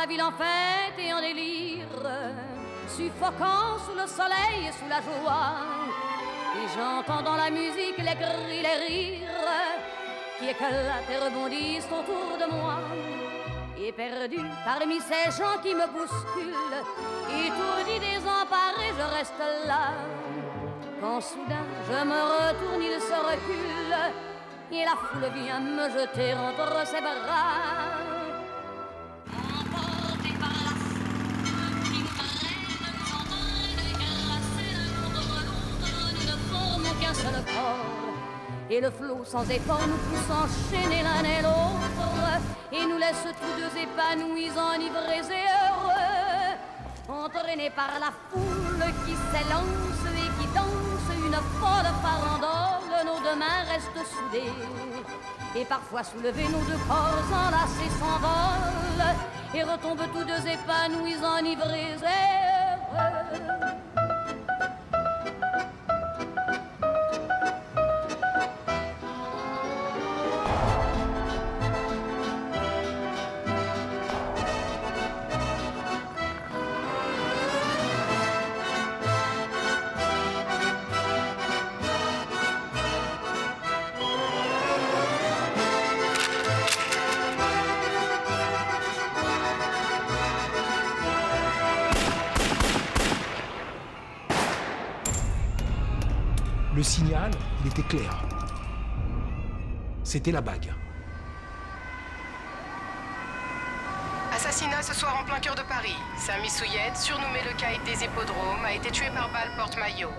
ville en fête et en délire, suffocant sous le soleil et sous la joie. Et j'entends dans la musique les cris, les rires qui éclatent et rebondissent autour de moi. Et perdu parmi ces gens qui me bousculent, étourdi, désemparé, je reste là. Quand soudain je me retourne, il se recule, et la foule vient me jeter entre ses bras. Emporté par la foule qui nous parraine, nous entraîne, caressé l'un contre l'autre, nous ne formons qu'un seul corps. Et le flot sans effort nous pousse enchaîner l'un et l'autre, et nous laisse tous deux épanouis, enivrés et heureux, entraînés par la foule qui s'élance et qui danse une folle farandole. Nos deux mains restent soudées, et parfois soulevés, nos deux corps enlacés s'envolent, et retombent tous deux épanouis, enivrés et heureux. Le signal, il était clair. C'était la bague. Assassinat ce soir en plein cœur de Paris. Samy Souillette, surnommé le Caïd des hippodromes, a été tué par balle porte-maillot.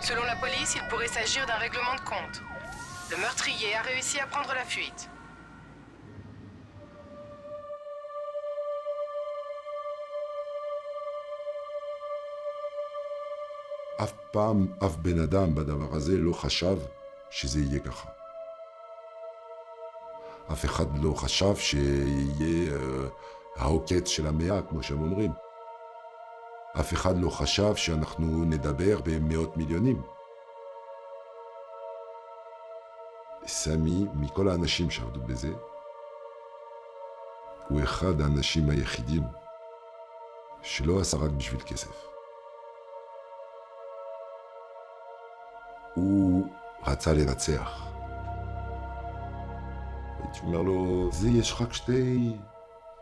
Selon la police, il pourrait s'agir d'un règlement de compte. Le meurtrier a réussi à prendre la fuite. אף פעם, אף בן אדם בדבר הזה לא חשב שזה יהיה ככה. אף אחד לא חשב שיהיה העוקץ של המאה, כמו שהם אומרים. אף אחד לא חשב שאנחנו נדבר במאות מיליונים. סמי, מכל האנשים שעבדו בזה, הוא אחד האנשים היחידים שלא עשה רק בשביל כסף. הוא רצה לנצח. הייתי אומר לו, יש רק שתי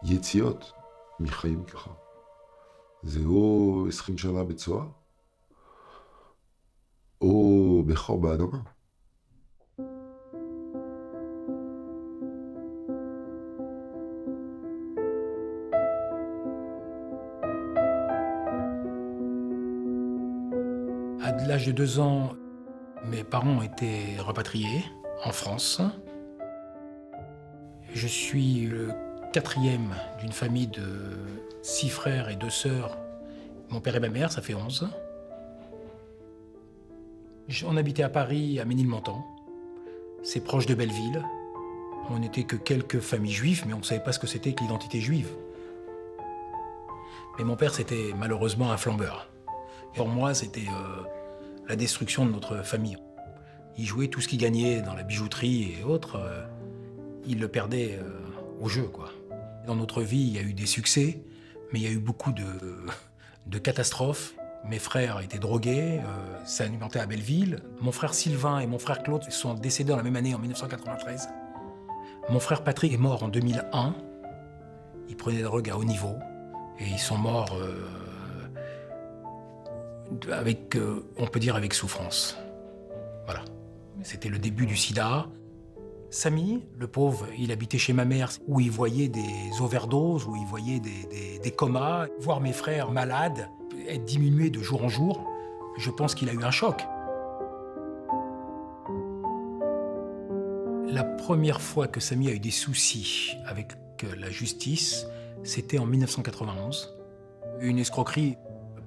יציאות מחיים ככה. זה או 20 שנה בצואה, או בחור באדמה. À l'âge de 2 ans, mes parents ont été rapatriés en France. Je suis le 4e d'une famille de 6 frères et 2 sœurs. Mon père et ma mère, ça fait 11. On habitait à Paris, à Ménilmontant. C'est proche de Belleville. On n'était que quelques familles juives, mais on ne savait pas ce que c'était que l'identité juive. Mais mon père, c'était malheureusement un flambeur. Pour moi, c'était la destruction de notre famille. Il jouait tout ce qu'il gagnait dans la bijouterie et autres, il le perdait au jeu, quoi. Dans notre vie, il y a eu des succès, mais il y a eu beaucoup de catastrophes. Mes frères étaient drogués, ça alimentait à Belleville. Mon frère Sylvain et mon frère Claude sont décédés dans la même année, en 1993. Mon frère Patrick est mort en 2001. Il prenait des drogues à haut niveau. Et ils sont morts avec, on peut dire, avec souffrance. Voilà. C'était le début du sida. Samy, le pauvre, il habitait chez ma mère, où il voyait des overdoses, où il voyait des comas. Voir mes frères malades, être diminués de jour en jour, je pense qu'il a eu un choc. La première fois que Samy a eu des soucis avec la justice, c'était en 1991. Une escroquerie,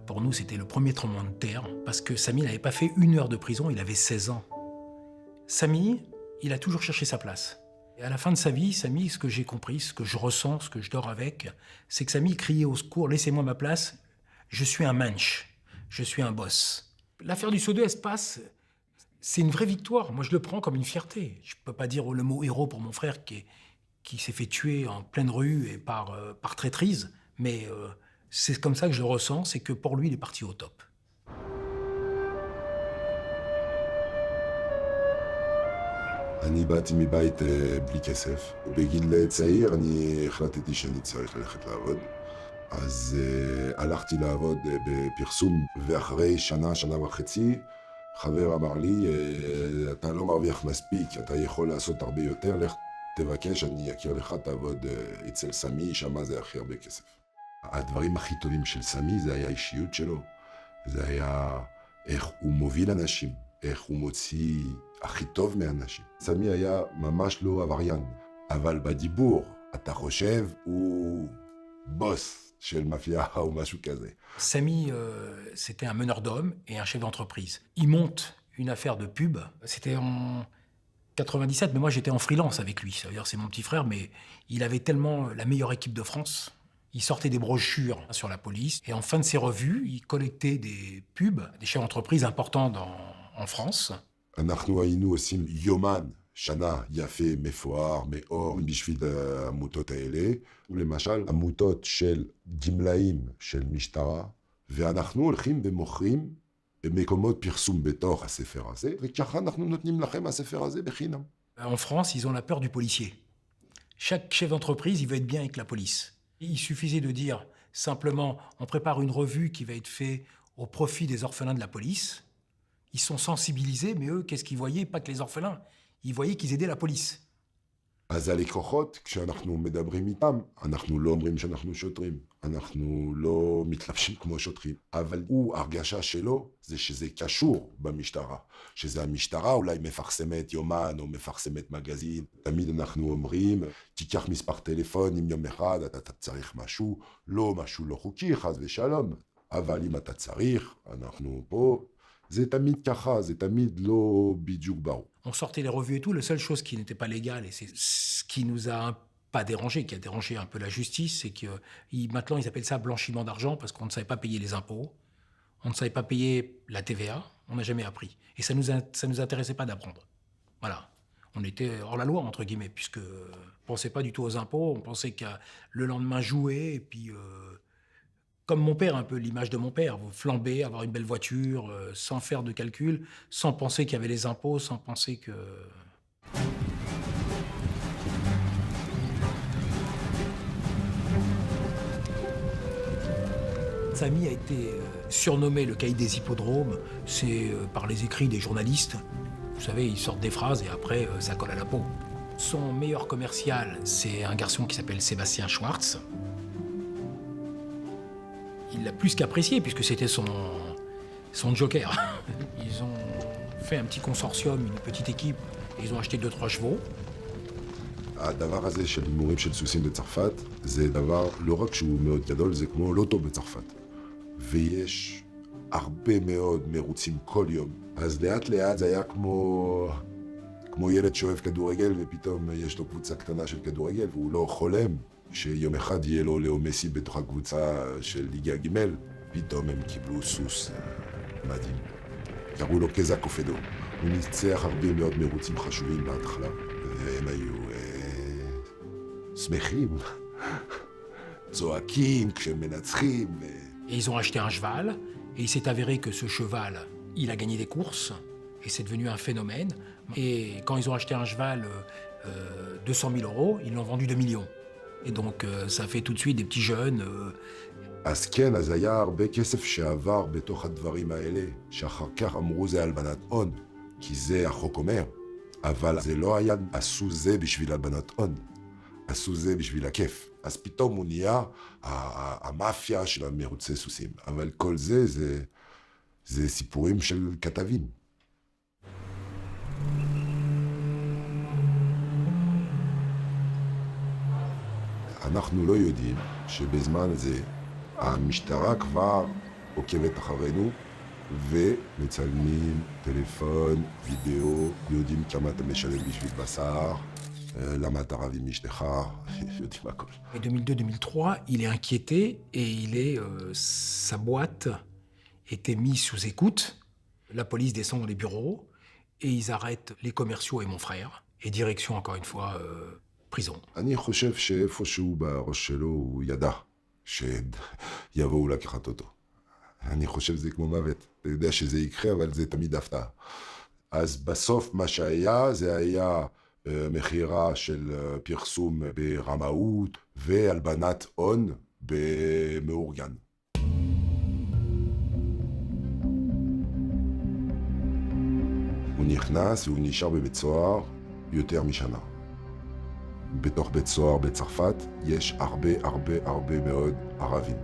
pour nous, c'était le premier tremblement de terre, parce que Samy n'avait pas fait 1 heure de prison, il avait 16 ans. Samy, il a toujours cherché sa place. Et à la fin de sa vie, Samy, ce que j'ai compris, ce que je ressens, ce que je dors avec, c'est que Samy criait au secours, laissez-moi ma place, je suis un mensch, je suis un boss. L'affaire du Seau-2, elle se passe, c'est une vraie victoire. Moi, je le prends comme une fierté. Je peux pas dire le mot héros pour mon frère qui qui s'est fait tuer en pleine rue et par traîtrise, mais c'est comme ça que je le ressens, c'est que pour lui, il est parti au top. אני באתי מבית בלי כסף. בגיל צעיר אני החלטתי שאני צריך ללכת לעבוד. אז הלכתי לעבוד בפרסום, ואחרי שנה וחצי, חבר אמר לי, אתה לא מרוויח מספיק, אתה יכול לעשות הרבה יותר, לך תבקש, אני אכיר לך, תעבוד אצל סמי, שמה זה הכי הרבה כסף. הדברים הכי טובים של סמי זה היה האישיות שלו, זה היה איך הוא מוביל אנשים, איך הוא מוציא הכי טוב מאנשים. סמי היה ממש לא עבריין, אבל בדיבור, אתה חושב, הוא בוס. של mafia ou משהו כזה. Samy, c'était un meneur d'hommes et un chef d'entreprise. Il monte une affaire de pub. C'était en 97, mais moi j'étais en freelance avec lui. Ça veut dire c'est mon petit frère, mais il avait tellement la meilleure équipe de France. Il sortait des brochures sur la police. Et en fin de ses revues, il collectait des pubs, des chefs d'entreprise importants en France. אנחנו היינו עושים יומן. שנה יפה, מפואר, מאור, בשביל העמותות האלה, ולמשל עמותות של גמלאים של משטרה, ואנחנו הולכים ומוכרים במקומות פרסום בתוך הספר הזה, וככה אנחנו נותנים לכם הספר הזה בחינם. En France, ils ont la peur du policier. Chaque chef d'entreprise, il veut être bien avec la police. Il suffisait de dire simplement, on prépare une revue qui va être faite au profit des orphelins de la police. Ils sont sensibilisés, mais eux, qu'est-ce qu'ils voyaient? Pas que les orphelins. Ils voyaient qu'ils aidaient la police. אז הלקוחות, כשאנחנו מדברים איתם, אנחנו לא אומרים שאנחנו שוטרים. אנחנו לא מתלבשים כמו שוטרים. אבל ההרגשה שלו זה שזה קשור במשטרה. שזה המשטרה אולי מפרסמת יומן או מפרסמת מגזין. תמיד אנחנו אומרים, תיקח מספר טלפון אם יום אחד אתה צריך משהו, לא משהו לא חוקי, חס ושלום. אבל אם אתה צריך, אנחנו פה. זה תמיד ככה, זה תמיד לא בדיוק ברור. On sortait les revues et tout, la seule chose qui n'était pas légale, et c'est ce qui nous a pas dérangé, qui a dérangé un peu la justice, c'est que maintenant ils appellent ça blanchiment d'argent parce qu'on ne savait pas payer les impôts, on ne savait pas payer la TVA, on n'a jamais appris. Et ça nous intéressait pas d'apprendre. Voilà. On était hors la loi, entre guillemets, puisque on pensait pas du tout aux impôts, on pensait qu'à le lendemain jouer, et puis comme mon père, un peu l'image de mon père, vous flamber, avoir une belle voiture, sans faire de calcul, sans penser qu'il y avait les impôts, sans penser que... Samy a été surnommé le caïd des hippodromes, c'est par les écrits des journalistes. Vous savez, ils sortent des phrases et après, ça colle à la peau. Son meilleur commercial, c'est un garçon qui s'appelle Sébastien Schwartz. Il l'a plus qu'apprécié, puisque c'était son joker. Ils ont fait un petit consortium, une petite équipe, et ils ont acheté 2-3 chevaux. הדבר הזה של הימורים של סוסים בצרפת, זה דבר לא רק שהוא מאוד גדול, זה כמו לוטו בצרפת. ויש הרבה מאוד מרוצים כל יום. אז לאט לאט זה היה כמו ילד שאוהב כדורגל, ופתאום יש לו קבוצה קטנה של כדורגל, והוא לא חולם. שיום אחד יהיה לו לאו מסי בתוך הקבוצה של ליגה ג' פתאום הם קיבלו סוס מדהים. קראו לו קזה קופדו. הוא ניצח הרבה מאוד מרוצים חשובים בהתחלה, והם היו שמחים, צועקים כשהם מנצחים. Et ils ont acheté un cheval, et il s'est avéré que ce cheval, il a gagné des courses, et c'est devenu un phénomène. Et quand ils ont acheté un cheval 200 000 €, ils l'ont vendu 2 millions. Et donc, ça fait tout de suite des petits jeunes. אז כן, אז היה הרבה כסף שעבר בתוך הדברים האלה, שאחר כך אמרו זה הלבנת הון, כי זה החוק אומר. אבל זה לא היה, עשו זה בשביל הלבנת הון, עשו זה בשביל הכיף. אז פתאום הוא נהיה המאפיה של המרוצי סוסים. אבל כל זה סיפורים של כתבים. אנחנו לא יודעים שבזמן הזה המשטרה כבר עוקבת אחרינו ומצלמים טלפון, וידאו, יודעים כמה אתה משלם בשביל בשר, למה אתה רב עם אשתך, יודעים הכל. En 2002-2003, il est inquiété et sa boîte était mise sous écoute. La police descend dans les bureaux et ils arrêtent les commerciaux et mon frère. Et direction, encore une fois, prison. אני חושב שאיפשהו בראש שלו הוא ידע שיבואו לקחת אותו. אני חושב שזה כמו מוות. אתה יודע שזה יקרה, אבל זה תמיד הפתעה. אז בסוף מה שהיה, זה היה מכירה של פרסום ברמאות והלבנת הון במאורגן. הוא נכנס והוא נשאר בבית סוהר יותר משנה. בתוך בית סוהר בצרפת יש הרבה מאוד ערבים,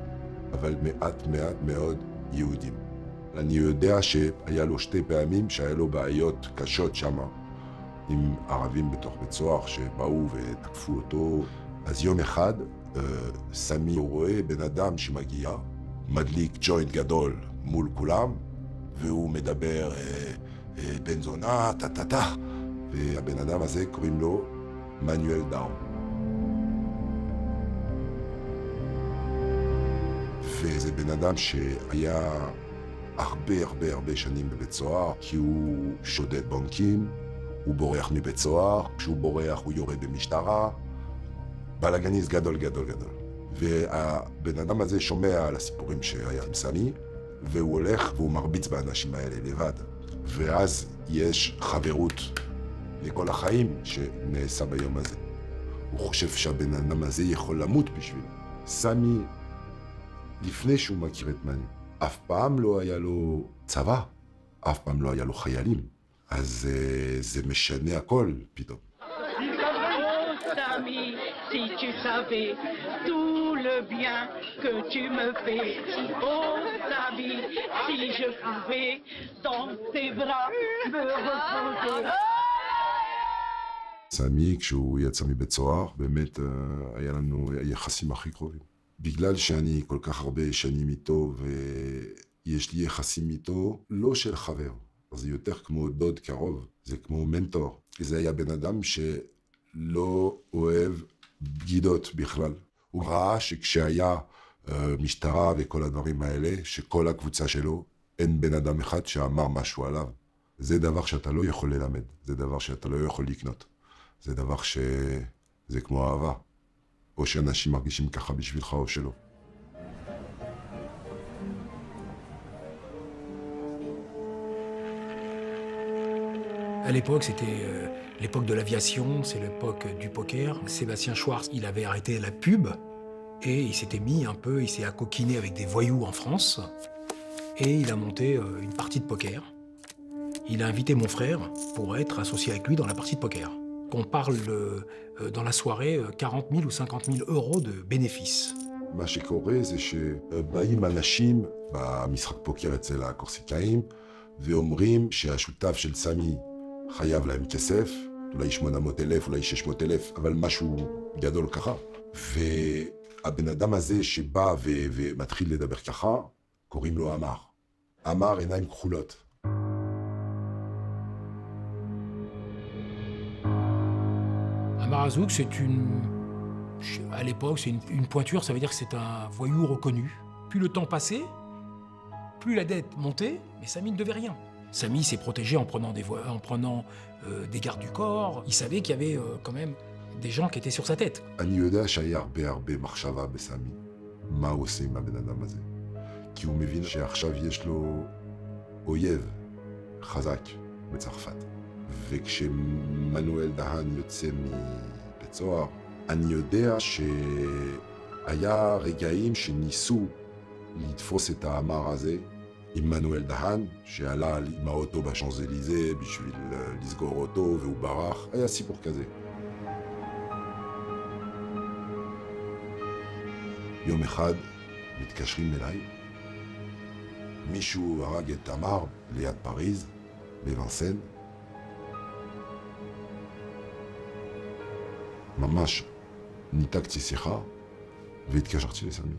אבל מעט מאוד יהודים. אני יודע שהיה לו 2 פעמים שהיה לו בעיות קשות שם עם ערבים בתוך בית סוהר שבאו ותקפו אותו. אז יום אחד סמי רואה בן אדם שמגיע, מדליק ג'וינט גדול מול כולם, והוא מדבר בן זונה, טה. והבן אדם הזה קוראים לו מנואל דאון. וזה בן אדם שהיה הרבה שנים בבית סוהר, כי הוא שודד בנקים, הוא בורח מבית סוהר, כשהוא בורח הוא יורד במשטרה, בלגניסט גדול. והבן אדם הזה שומע על הסיפורים שהיה עם סמי, והוא הולך והוא מרביץ באנשים האלה לבד. ואז יש חברות לכל החיים שנעשה ביום הזה. הוא חושב שהבן אדם הזה יכול למות בשבילו. סמי, לפני שהוא מכיר את מני, אף פעם לא היה לו צבא, אף פעם לא היה לו חיילים. אז זה משנה הכל פתאום. Samy, si tu savais tout le bien que tu me fais. Oh, Samy, si je pouvais dans tes bras me reposer. סמי, כשהוא יצא מבית סוהר, באמת היה לנו יחסים הכי קרובים. בגלל שאני כל כך הרבה שנים איתו, ויש לי יחסים איתו, לא של חבר. זה יותר כמו דוד קרוב, זה כמו מנטור. זה היה בן אדם שלא אוהב בגידות בכלל. הוא ראה שכשהיה משטרה וכל הדברים האלה, שכל הקבוצה שלו, אין בן אדם אחד שאמר משהו עליו. זה דבר שאתה לא יכול ללמד, זה דבר שאתה לא יכול לקנות. זה דבר שזה כמו אהבה. או שאנשים מרגישים ככה בשבילך או שלא. À l'époque, c'était l'époque de l'aviation, c'est l'époque du poker. Sébastien Schwartz, il avait arrêté la pub et il s'était mis un peu, il s'est accoquiné avec des voyous en France et il a monté une partie de poker. Il a invité mon frère pour être associé avec lui dans la partie de poker. On parle dans la soirée 40 000 ou 50 000 euros de bénéfices. מה שקורה זה שבאים אנשים במשחק פוקר אצל הקורסיקאים ואומרים שהשותף של סמי חייב להם כסף, אולי 800,000, אולי 600,000, אבל משהו גדול ככה. והבן אדם הזה שבא ומתחיל לדבר ככה, קוראים לו אמר. אמר עיניים כחולות. Marazouk, c'est à l'époque, c'est une pointure, ça veut dire que c'est un voyou reconnu. Plus le temps passait, plus la dette montait, mais Samy ne devait rien. Samy s'est protégé en prenant des gardes du corps. Il savait qu'il y avait quand même des gens qui étaient sur sa tête. אני יודע שהיה הרבה מחשבה בסמי. מה הוא עושה עם הבן אדם הזה? כי הוא מבין שעכשיו יש לו אויב חזק בצרפת. וכשמנואל דהן יוצא מבית סוהר, אני יודע שהיה רגעים שניסו לתפוס את האמר הזה עם מנואל דהן, שעלה עם האוטו בשאנזליזה בשביל לסגור אותו והוא ברח. היה סיפור כזה. יום אחד מתקשרים אליי, מישהו הרג את תמר ליד פריז, בוונסן. ממש ניתקתי שיחה והתקשרתי לסמי.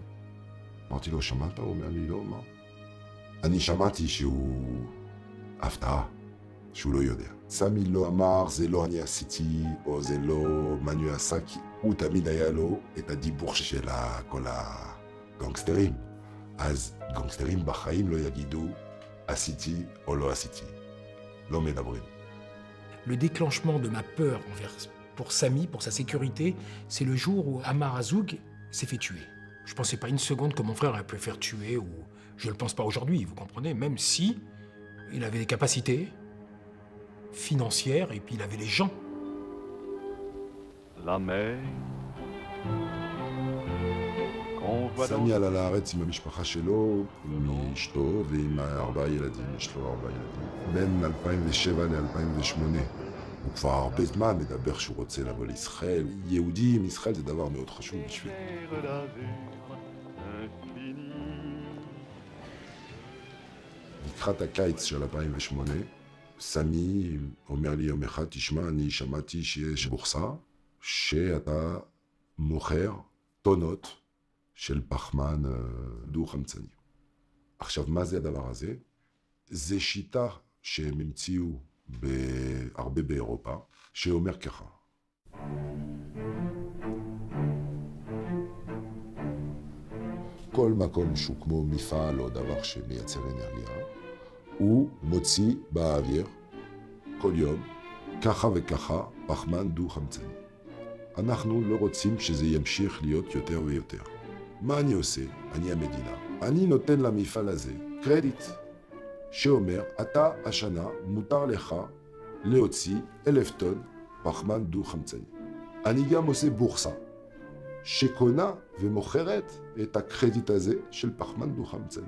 אמרתי לו, שמעת? הוא אומר לי, לא, מה? אני שמעתי שהוא הפתעה, שהוא לא יודע. סמי לא אמר, זה לא אני עשיתי, או זה לא מנואל עשה, כי הוא תמיד היה לו את הדיבור של כל הגנגסטרים. אז גנגסטרים בחיים לא יגידו, עשיתי או לא עשיתי. לא מדברים. Le déclenchement de ma peur envers Pour Samy, pour sa sécurité, c'est le jour où Amar Azoug s'est fait tuer. Je pensais pas une seconde que mon frère aurait pu le faire tuer, ou je le pense pas aujourd'hui, vous comprenez, même si il avait des capacités financières et puis il avait les gens. La mer qu'on voit dans... סמי עלה לארץ עם המשפחה שלו, עם אשתו ועם 4 ילדים, יש לו 4 ילדים. בין 2007 ל-2008. הוא כבר הרבה זמן מדבר שהוא רוצה לבוא לישראל. יהודי עם ישראל זה דבר מאוד חשוב בשביל. לקראת הקיץ של 2008, סמי אומר לי יום אחד, תשמע, אני שמעתי שיש בורסה, שאתה מוכר טונות של פחמן דו-חמצני. עכשיו, מה זה הדבר הזה? זה שיטה שהם המציאו הרבה באירופה, שאומר ככה. כל מקום שהוא כמו מפעל או דבר שמייצר אנרגיה, הוא מוציא באוויר כל יום ככה וככה פחמן דו-חמצני. אנחנו לא רוצים שזה ימשיך להיות יותר ויותר. מה אני עושה? אני המדינה. אני נותן למפעל הזה קרדיט שאומר, אתה השנה מותר לך להוציא 1,000 טון פחמן דו-חמצני. אני גם עושה בורסה שקונה ומוכרת את הקרדיט הזה של פחמן דו-חמצני.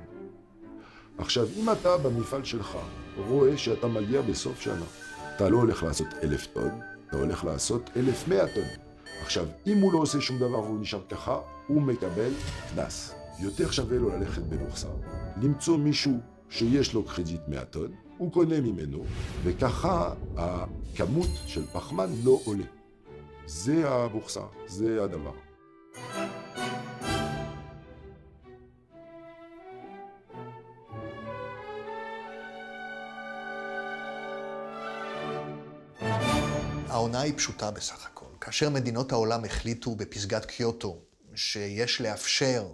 עכשיו, אם אתה במפעל שלך רואה שאתה מגיע בסוף שנה, אתה לא הולך לעשות 1,000 טון, אתה הולך לעשות 1,100 טון. עכשיו, אם הוא לא עושה שום דבר והוא נשאר ככה, הוא מקבל קנס. יותר שווה לו ללכת בבורסה, למצוא מישהו שיש לו קרדיט 100 טון, הוא קונה ממנו, וככה הכמות של פחמן לא עולה. זה הבורסה, זה הדבר. העונה היא פשוטה בסך הכל. כאשר מדינות העולם החליטו בפסגת קיוטו שיש לאפשר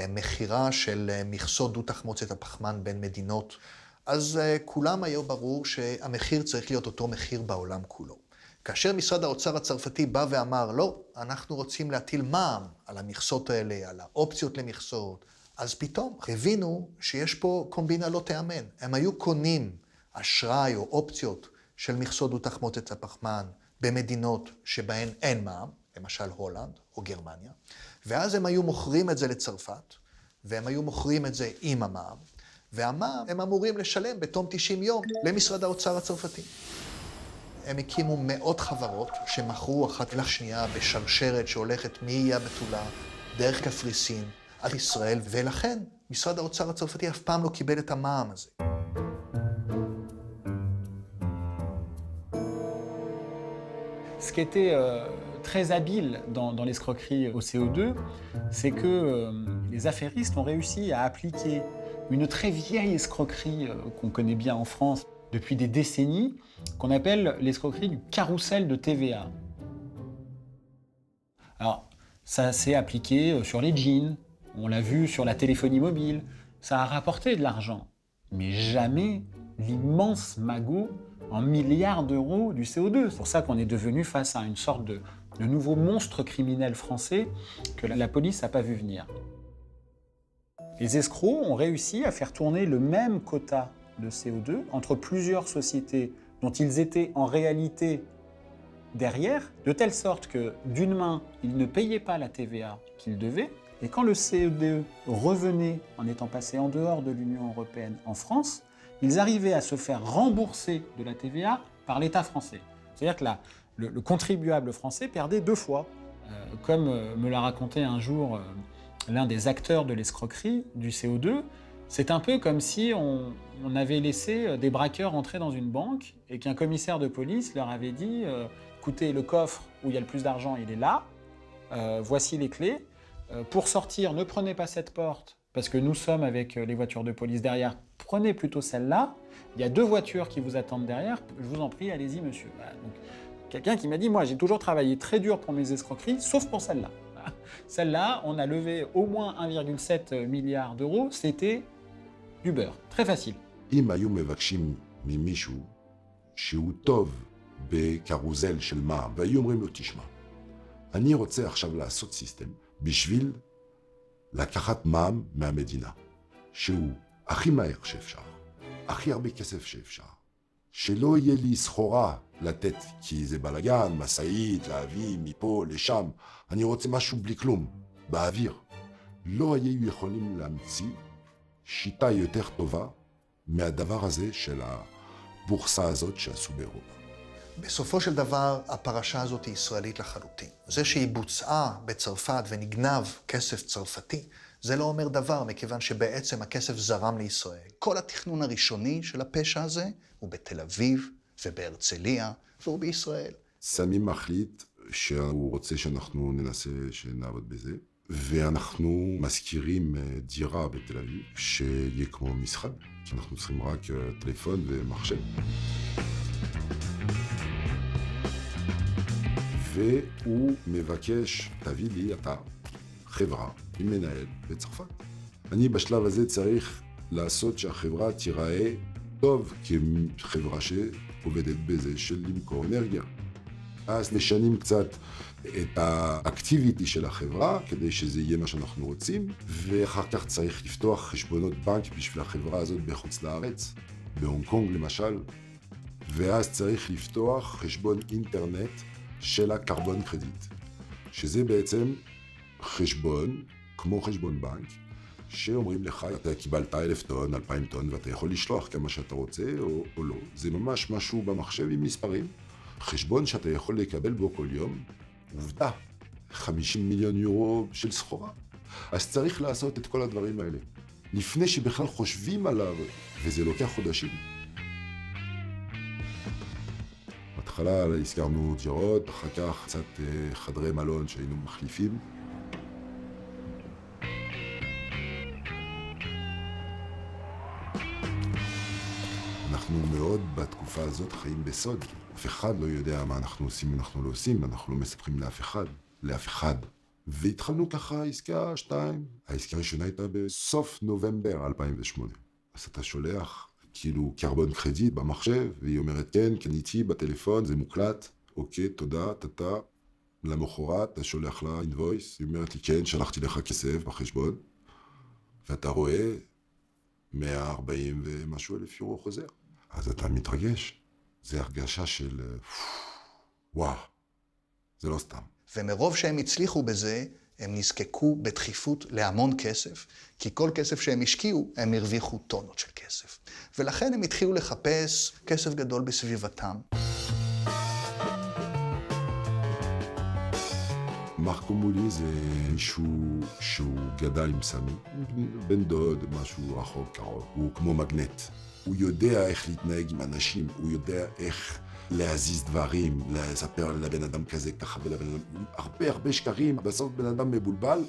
מחירה של מכסות דו-תחמוצת הפחמן בין מדינות, אז כולם היו ברור שהמחיר צריך להיות אותו מחיר בעולם כולו. כאשר משרד האוצר הצרפתי בא ואמר, לא, אנחנו רוצים להטיל מע"מ על המכסות האלה, על האופציות למכסות, אז פתאום הבינו שיש פה קומבינה לא תיאמן. הם היו קונים אשראי או אופציות של מכסות דו-תחמוצת הפחמן במדינות שבהן אין מע"מ, למשל הולנד או גרמניה, ואז הם היו מוכרים את זה לצרפת, והם היו מוכרים את זה עם המע"מ, והמע"מ הם אמורים לשלם בתום 90 יום למשרד האוצר הצרפתי. הם הקימו מאות חברות שמכרו אחת לשנייה בשרשרת שהולכת מאיי הבתולה, דרך קפריסין, עד ישראל, ולכן משרד האוצר הצרפתי אף פעם לא קיבל את המע"מ הזה. Ce qui était très habile dans l'escroquerie au CO2, c'est que les affairistes ont réussi à appliquer une très vieille escroquerie qu'on connaît bien en France depuis des décennies, qu'on appelle l'escroquerie du carrousel de TVA. Alors, ça s'est appliqué sur les jeans, on l'a vu sur la téléphonie mobile, ça a rapporté de l'argent, mais jamais l'immense magot en milliards d'euros du CO2. C'est pour ça qu'on est devenu face à une sorte de nouveau monstre criminel français que la police n'a pas vu venir. Les escrocs ont réussi à faire tourner le même quota de CO2 entre plusieurs sociétés dont ils étaient en réalité derrière, de telle sorte que d'une main, ils ne payaient pas la TVA qu'ils devaient, et quand le CO2 revenait en étant passé en dehors de l'Union européenne en France, ils arrivaient à se faire rembourser de la TVA par l'État français. C'est-à-dire que le contribuable français perdait 2 fois. Comme me l'a raconté un jour l'un des acteurs de l'escroquerie du CO2, c'est un peu comme si on avait laissé des braqueurs entrer dans une banque et qu'un commissaire de police leur avait dit « Écoutez, le coffre où il y a le plus d'argent, il est là, voici les clés. Pour sortir, ne prenez pas cette porte, parce que nous sommes avec les voitures de police derrière, prenez plutôt celle-là. Il y a 2 voitures qui vous attendent derrière, je vous en prie, allez-y monsieur. » Voilà, donc, quelqu'un qui m'a dit « Moi, j'ai toujours travaillé très dur pour mes escroqueries, sauf pour celle-là. » Celle-là, on a levé au moins 1,7 milliard d'euros, c'était du beurre, très facile. אם היו מבקשים ממישהו שהוא טוב בקרוזל של מע"מ, והיו אומרים לו, תשמע, אני רוצה עכשיו לעשות סיסטם בשביל לקחת מע"מ מהמדינה, שהוא הכי מהר שאפשר, הכי הרבה כסף שאפשר, שלא יהיה לי סחורה לתת, כי זה בלגן, מסעית, להביא מפה לשם, אני רוצה משהו בלי כלום, באוויר. לא היו יכולים להמציא שיטה יותר טובה מהדבר הזה של הבורסה הזאת שעשו באירופה. בסופו של דבר, הפרשה הזאת היא ישראלית לחלוטין. זה שהיא בוצעה בצרפת ונגנב כסף צרפתי, זה לא אומר דבר, מכיוון שבעצם הכסף זרם לישראל. כל התכנון הראשוני של הפשע הזה הוא בתל אביב ובהרצליה, והוא בישראל. סמי מחליט שהוא רוצה שאנחנו ננסה שנעבוד בזה, ואנחנו מזכירים דירה בתל אביב, שיהיה כמו משחק, כי אנחנו צריכים רק טלפון ומחשב. והוא מבקש, תביא לי אתה חברה עם מנהל בצרפת. אני בשלב הזה צריך לעשות שהחברה תיראה טוב, כחברה שעובדת בזה של למכור אנרגיה. אז נשנים קצת את האקטיביטי של החברה, כדי שזה יהיה מה שאנחנו רוצים, ואחר כך צריך לפתוח חשבונות בנק בשביל החברה הזאת בחוץ לארץ, בהונג קונג למשל, ואז צריך לפתוח חשבון אינטרנט של הקרבון קרדיט, שזה בעצם חשבון, כמו חשבון בנק, שאומרים לך, אתה קיבלת 1,000 טון, 2,000 טון, ואתה יכול לשלוח כמה שאתה רוצה או לא. זה ממש משהו במחשב עם מספרים. חשבון שאתה יכול לקבל בו כל יום, עובדה, 50 מיליון יורו של סחורה. אז צריך לעשות את כל הדברים האלה. לפני שבכלל חושבים עליו, וזה לוקח חודשים. בהתחלה הזכרנו דירות, אחר כך קצת חדרי מלון שהיינו מחליפים. אנחנו מאוד בתקופה הזאת חיים בסוד. אף אחד לא יודע מה אנחנו עושים ואנחנו לא עושים, אנחנו לא מספרים לאף אחד. והתחלנו ככה עסקה 2. העסקה הראשונה הייתה בסוף נובמבר 2008. אז אתה שולח כאילו קרבון קרדיט במחשב, והיא אומרת כן, קניתי בטלפון, זה מוקלט, אוקיי, תודה, תתה. למחרת אתה שולח לה אינבויס, היא אומרת לי כן, שלחתי לך כסף בחשבון, ואתה רואה 140 ומשהו אלף יורו חוזר. אז אתה מתרגש. זה הרגשה של וואו, זה לא סתם. ומרוב שהם הצליחו בזה, הם נזקקו בדחיפות להמון כסף, כי כל כסף שהם השקיעו, הם הרוויחו טונות של כסף. ולכן הם התחילו לחפש כסף גדול בסביבתם. מרקו מולי זה מישהו שהוא גדל עם סמי, בן דוד, משהו רחוק קרוב. הוא כמו מגנט. הוא יודע איך להתנהג עם אנשים, הוא יודע איך להזיז דברים, לספר לבן אדם כזה, ככה ולבן אדם, הרבה שקרים, בסוף בן אדם מבולבל,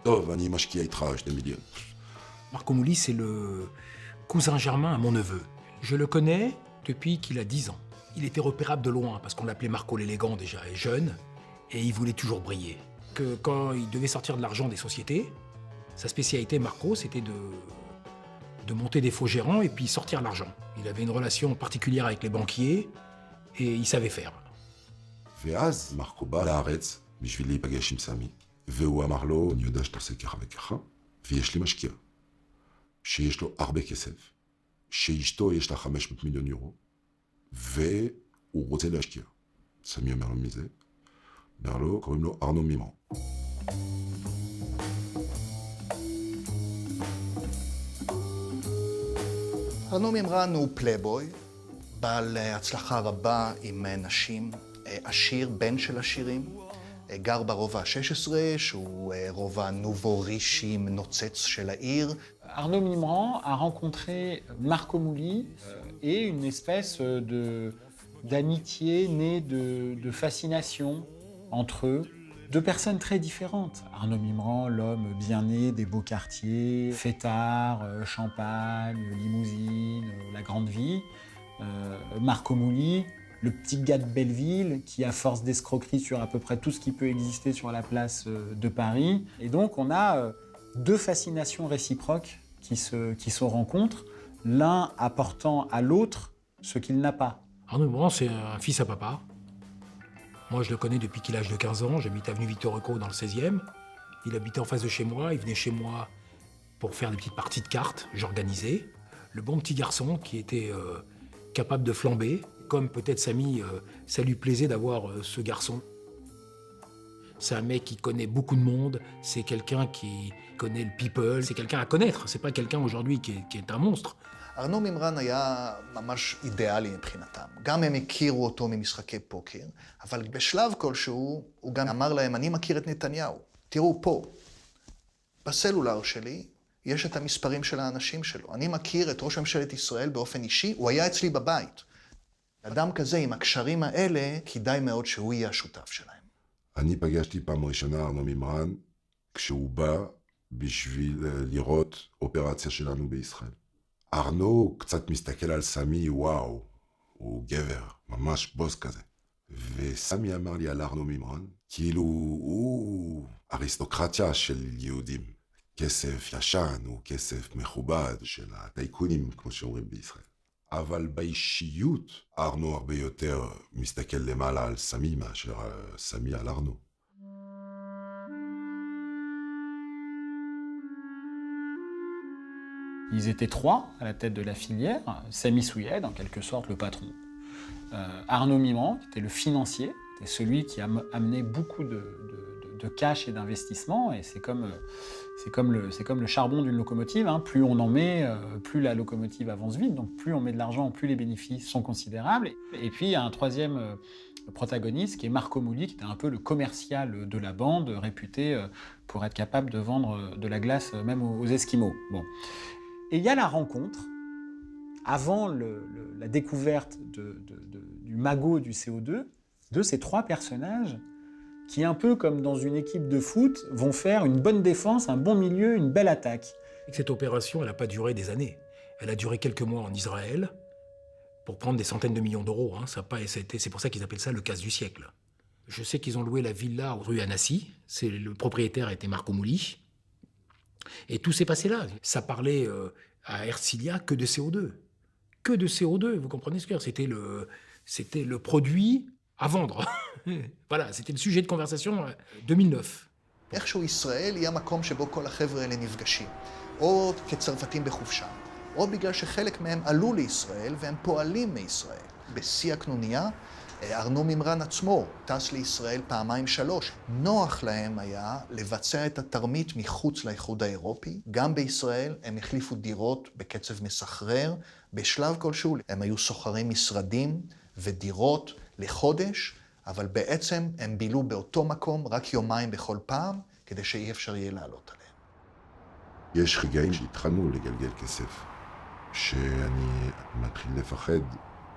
טוב, אני משקיע איתך 2 מיליון. Marco Mouli, c'est le cousin germain à mon neveu. Je le connais depuis qu'il a 10 ans. Il était repérable de loin, parce qu'on l'appelait Marco l'élégant déjà, et jeune, et il voulait toujours briller. Que quand il devait sortir de l'argent des sociétés, sa spécialité, Marco, c'était de monter des faux gérants et puis sortir l'argent. Il avait une relation particulière avec les banquiers, et il savait faire. ואז מרקו בא לארץ בשביל להיפגש עם סמי, והוא אמר לו, אני יודע שאתה עושה ככה וככה, ויש לי משקיע, שיש לו הרבה כסף, שאשתו יש לה 500 מיליון יורו, והוא רוצה להשקיע. סמי אומר לו מי זה? אומר לו, קוראים לו ארנו מימרן. ארנו מימרן הוא פלייבוי, בעל הצלחה רבה עם נשים, עשיר, בן של עשירים, גר ברובע ה-16, שהוא רובע נובו רישי נוצץ של העיר. Arnaud Mimran a rencontré Marco Mouli et une espèce d'amitié née de fascination entre eux. 2 personnes très différentes. Arnaud Mimran, l'homme bien né des beaux quartiers, fêtard, champagne, limousine, la grande vie. Marco Mouli, le petit gars de Belleville qui, à force d'escroquerie sur à peu près tout ce qui peut exister sur la place de Paris. Et donc, on a 2 fascinations réciproques qui se rencontrent, l'un apportant à l'autre ce qu'il n'a pas. Arnaud Mourant, c'est un fils à papa. Moi, je le connais depuis qu'il a l'âge de 15 ans. J'habite avenue Victor Hugo dans le 16e. Il habitait en face de chez moi. Il venait chez moi pour faire des petites parties de cartes. J'organisais. Le bon petit garçon qui était capable de flamber. Comme peut-être Samy, ça lui plaisait d'avoir ce garçon. C'est un mec qui connaît beaucoup de monde. C'est quelqu'un qui connaît le people. C'est quelqu'un à connaître. C'est pas quelqu'un aujourd'hui qui est un monstre. ארנו מימרן היה ממש אידיאלי מבחינתם. גם הם הכירו אותו ממשחקי פוקר, אבל בשלב כלשהו הוא גם אמר להם, אני מכיר את נתניהו. תראו פה, בסלולר שלי יש את המספרים של האנשים שלו. אני מכיר את ראש ממשלת ישראל באופן אישי, הוא היה אצלי בבית. אדם כזה עם הקשרים האלה, כדאי מאוד שהוא יהיה השותף שלהם. אני פגשתי פעם ראשונה ארנו מימרן כשהוא בא בשביל לראות אופרציה שלנו בישראל. ארנו קצת מסתכל על סמי, וואו, הוא גבר, ממש בוס כזה. וסמי אמר לי על ארנו מימרן, כאילו הוא אריסטוקרטיה של יהודים. כסף ישן הוא כסף מכובד של הטייקונים, כמו שאומרים בישראל. אבל באישיות, ארנו הרבה יותר מסתכל למעלה על סמי מאשר סמי על ארנו. Ils étaient trois à la tête de la filière. Samy Souyed, en quelque sorte le patron. Arnaud Miman, qui était le financier, était celui qui a amené beaucoup de cash et d'investissement. Et c'est comme le charbon d'une locomotive. Hein. Plus on en met, plus la locomotive avance vite. Donc plus on met de l'argent, plus les bénéfices sont considérables. Et puis il y a un troisième protagoniste qui est Marco Mouli, qui était un peu le commercial de la bande, réputé pour être capable de vendre de la glace même aux Esquimaux. Bon. Et il y a la rencontre, avant la découverte du magot du CO2, de ces trois personnages qui, un peu comme dans une équipe de foot, vont faire une bonne défense, un bon milieu, une belle attaque. Cette opération, elle n'a pas duré des années. Elle a duré quelques mois en Israël pour prendre des centaines de millions d'euros. Hein. C'est pour ça qu'ils appellent ça le casse du siècle. Je sais qu'ils ont loué la villa rue Anassi. Le propriétaire était Marco Mouli. Et tout s'est passé là. Ça parlait à Ercilia que de CO2. Que de CO2, vous comprenez ce que c'est ? C'était le produit à vendre. Voilà, c'était le sujet de conversation 2009. איכשהו ישראל היא המקום שבו כל החבר'ה האלה נפגשים. או כצרפתים בחופשה, או בגלל שחלק מהם עלו לישראל והם פועלים מישראל. בשיא הקנוניה, ארנו מימרן עצמו טס לישראל פעמיים שלוש. נוח להם היה לבצע את התרמית מחוץ לאיחוד האירופי. גם בישראל הם החליפו דירות בקצב מסחרר. בשלב כלשהו הם היו סוחרים משרדים ודירות לחודש, אבל בעצם הם בילו באותו מקום רק יומיים בכל פעם, כדי שאי אפשר יהיה לעלות עליהם. יש רגעים שהתחלנו לגלגל כסף, שאני מתחיל לפחד.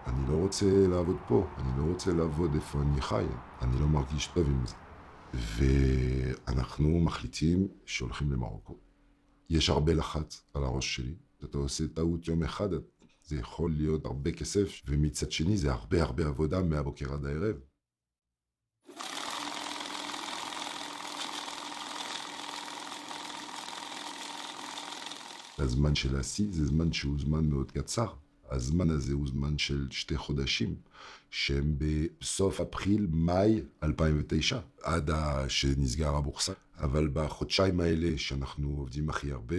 אני לא רוצה לעבוד פה, אני לא רוצה לעבוד איפה אני חי, אני לא מרגיש טוב עם זה. ואנחנו מחליטים שהולכים למרוקו. יש הרבה לחץ על הראש שלי. אתה עושה טעות יום אחד, זה יכול להיות הרבה כסף, ומצד שני זה הרבה עבודה מהבוקר עד הערב. הזמן של השיא זה זמן שהוא זמן מאוד קצר. הזמן הזה הוא זמן של 2 חודשים, שהם בסוף אפריל-מאי 2009, עד שנסגר הבורסה. אבל בחודשיים האלה שאנחנו עובדים הכי הרבה,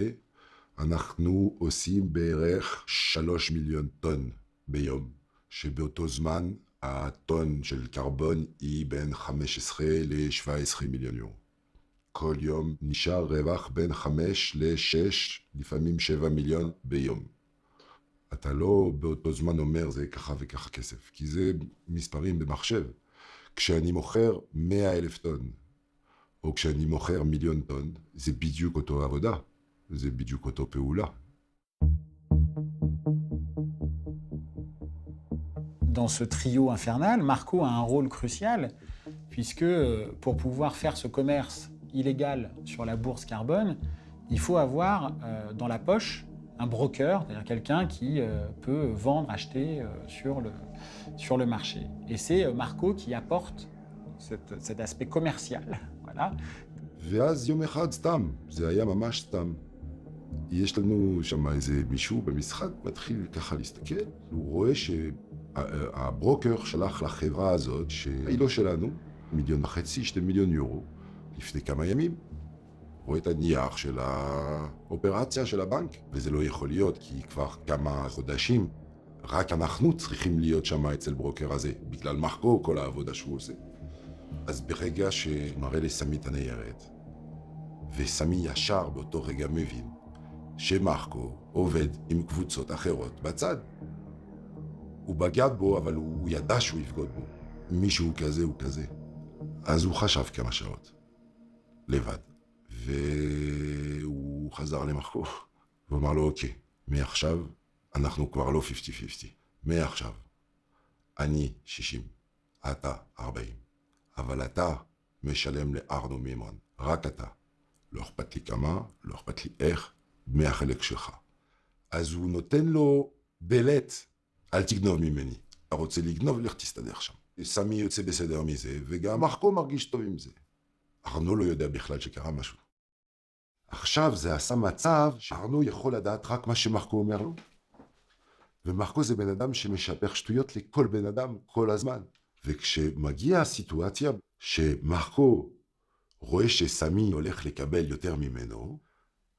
אנחנו עושים בערך 3 מיליון טון ביום, שבאותו זמן הטון של קרבון היא בין 15 ל-17 מיליון יורו. כל יום נשאר רווח בין 5 ל-6, לפעמים 7 מיליון ביום. אתה לא באותו זמן אומר זה ככה וככה כסף, כי זה מספרים במחשב. כשאני מוכר 100,000 טון, או כשאני מוכר 1,000,000 טון, זה בדיוק אותו עבודה, זה בדיוק אותו פעולה. Dans ce trio infernal, Marco a un rôle crucial, puisque pour pouvoir faire ce commerce illégal sur la bourse carbone, il faut avoir dans la poche un broker, c'est-à-dire quelqu'un qui peut vendre, acheter sur le marché. Et c'est Marco qui apporte cet aspect commercial. Voilà. ואז יום אחד סתם, זה היה ממש סתם. יש לנו שם איזה מישהו במשחק, מתחיל ככה להסתכל, הוא רואה הברוקר שלח לחברה הזאת, שהיא לא שלנו, 1.5 מיליון, 2 מיליון יורו, לפני כמה ימים. רואה את הנייר של האופרציה של הבנק, וזה לא יכול להיות, כי כבר כמה חודשים, רק אנחנו צריכים להיות שם אצל ברוקר הזה, בגלל מרקו, כל העבודה שהוא עושה. אז ברגע שמראה לסמי את הניירת, וסמי ישר באותו רגע מבין שמרקו עובד עם קבוצות אחרות בצד. הוא בגד בו, אבל הוא ידע שהוא יבגוד בו. מישהו כזה הוא כזה. אז הוא חשב כמה שעות, לבד. והוא חזר למרקו, ואמר לו, אוקיי, מעכשיו אנחנו כבר לא 50-50. מעכשיו, אני 60, אתה 40. אבל אתה משלם לארנו מימון, רק אתה. לא אכפת לי כמה, לא אכפת לי איך, דמי החלק שלך. אז הוא נותן לו בלט, אל תגנוב ממני. אתה רוצה לגנוב, לך תסתדר שם. סמי יוצא בסדר מזה, וגם מרקו מרגיש טוב עם זה. ארנו לא יודע בכלל שקרה משהו. עכשיו זה עשה מצב שארנו יכול לדעת רק מה שמרקו אומר לו. ומרקו זה בן אדם שמשפך שטויות לכל בן אדם כל הזמן. וכשמגיעה הסיטואציה שמרקו רואה שסמי הולך לקבל יותר ממנו,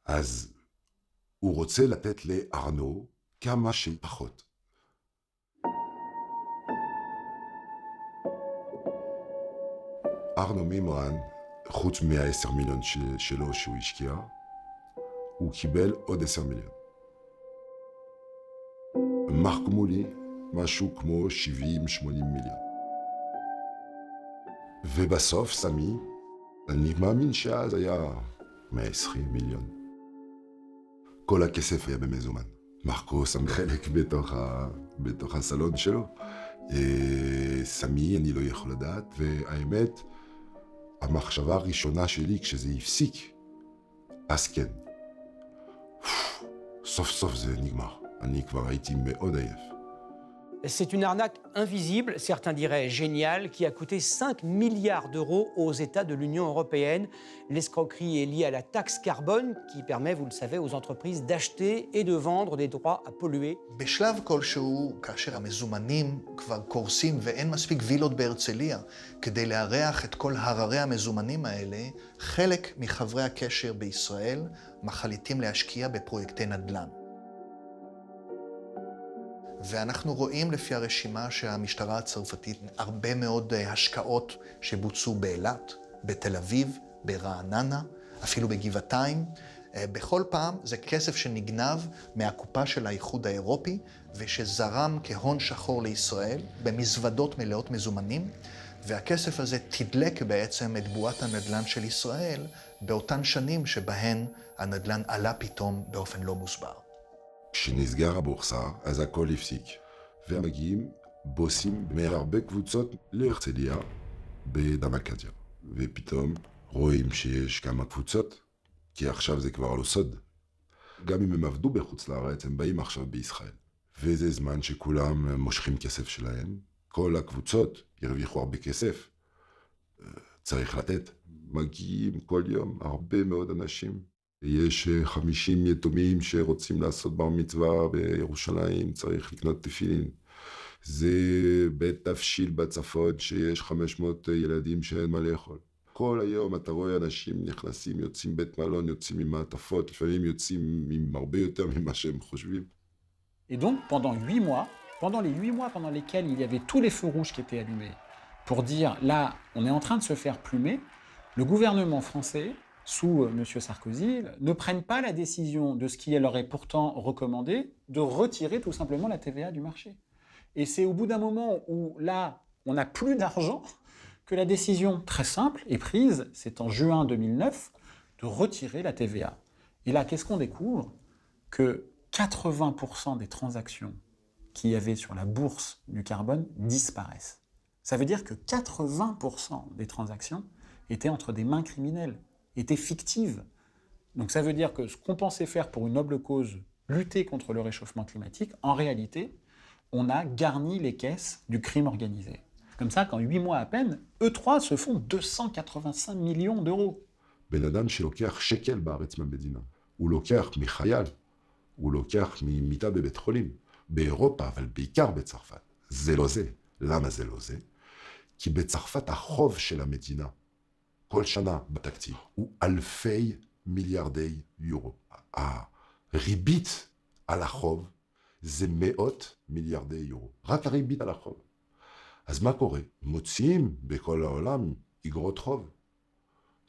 אז הוא רוצה לתת לארנו כמה שפחות. ארנו מימרן, חוץ מה-10 מיליון שלו שהוא השקיע, הוא קיבל עוד 10 מיליון. מרק מולי, משהו כמו 70-80 מיליון. ובסוף סמי, אני מאמין שאז היה 120 מיליון. כל הכסף היה במזומן. מרקו שם חלק בתוך הסלון שלו. סמי, אני לא יכול לדעת, והאמת, המחשבה הראשונה שלי כשזה הפסיק, אז כן. סוף סוף זה נגמר. אני כבר הייתי מאוד עייף. C'est une arnaque invisible, certains diraient géniale, qui a coûté 5 milliards d'euros aux États de l'Union européenne. L'escroquerie est liée à la taxe carbone qui permet, vous le savez, aux entreprises d'acheter et de vendre des droits à polluer. בשלב כלשהו, כאשר המזומנים כבר קורסים ואין מספיק וילות בהרצליה כדי לארח את כל הררי המזומנים האלה, חלק מחברי הקשר בישראל מחליטים להשקיע בפרויקטי נדל"ן. ואנחנו רואים לפי הרשימה שהמשטרה הצרפתית הרבה מאוד השקעות שבוצעו באילת, בתל אביב, ברעננה, אפילו בגבעתיים. בכל פעם זה כסף שנגנב מהקופה של האיחוד האירופי ושזרם כהון שחור לישראל במזוודות מלאות מזומנים, והכסף הזה תדלק בעצם את בועת הנדל"ן של ישראל באותן שנים שבהן הנדל"ן עלה פתאום באופן לא מוסבר. כשנסגר הבורסה, אז הכל הפסיק. ומגיעים בוסים מהרבה קבוצות להרצליה בדמקדיה. ופתאום רואים שיש כמה קבוצות, כי עכשיו זה כבר לא סוד. גם אם הם עבדו בחוץ לארץ, הם באים עכשיו בישראל. וזה זמן שכולם מושכים כסף שלהם. כל הקבוצות הרוויחו הרבה כסף. צריך לתת. מגיעים כל יום הרבה מאוד אנשים. יש 50 יתומים שרוצים לעשות בר מצווה בירושלים, צריך לקנות תפילין. זה בית תבשיל בצפון שיש 500 ילדים שאין מה לאכול. כל היום אתה רואה אנשים נכנסים, יוצאים בית מלון, יוצאים עם מעטפות, לפעמים יוצאים עם הרבה יותר ממה שהם חושבים. Et donc, pendant 8 mois, pendant les 8 mois pendant lesquels il y avait tous les feux rouges qui étaient allumés, pour dire, là, on est en train de se faire plumer, le gouvernement français, sous M. Sarkozy, ne prennent pas la décision de ce qui leur est pourtant recommandé, de retirer tout simplement la TVA du marché. Et c'est au bout d'un moment où, là, on n'a plus d'argent, que la décision très simple est prise, c'est en juin 2009, de retirer la TVA. Et là, qu'est-ce qu'on découvre? Que 80% des transactions qu'il y avait sur la bourse du carbone disparaissent. Ça veut dire que 80% des transactions étaient entre des mains criminelles, étaient fictives. Donc ça veut dire que ce qu'on pensait faire pour une noble cause, lutter contre le réchauffement climatique, en réalité, on a garni les caisses du crime organisé. Comme ça, qu'en 8 mois à peine, eux trois se font 285 millions d'euros. בן אדם שלוקח שקל בארץ מהמדינה, הוא לוקח מחייל, הוא לוקח ממיטה בבית חולים, באירופה, אבל בעיקר בצרפת. זה לא זה. למה זה לא זה? כי בצרפת החוב של המדינה, כל שנה בתקציב, הוא אלפי מיליארדי יורו. הריבית על החוב זה מאות מיליארדי יורו. רק הריבית על החוב. אז מה קורה? מוציאים בכל העולם אגרות חוב.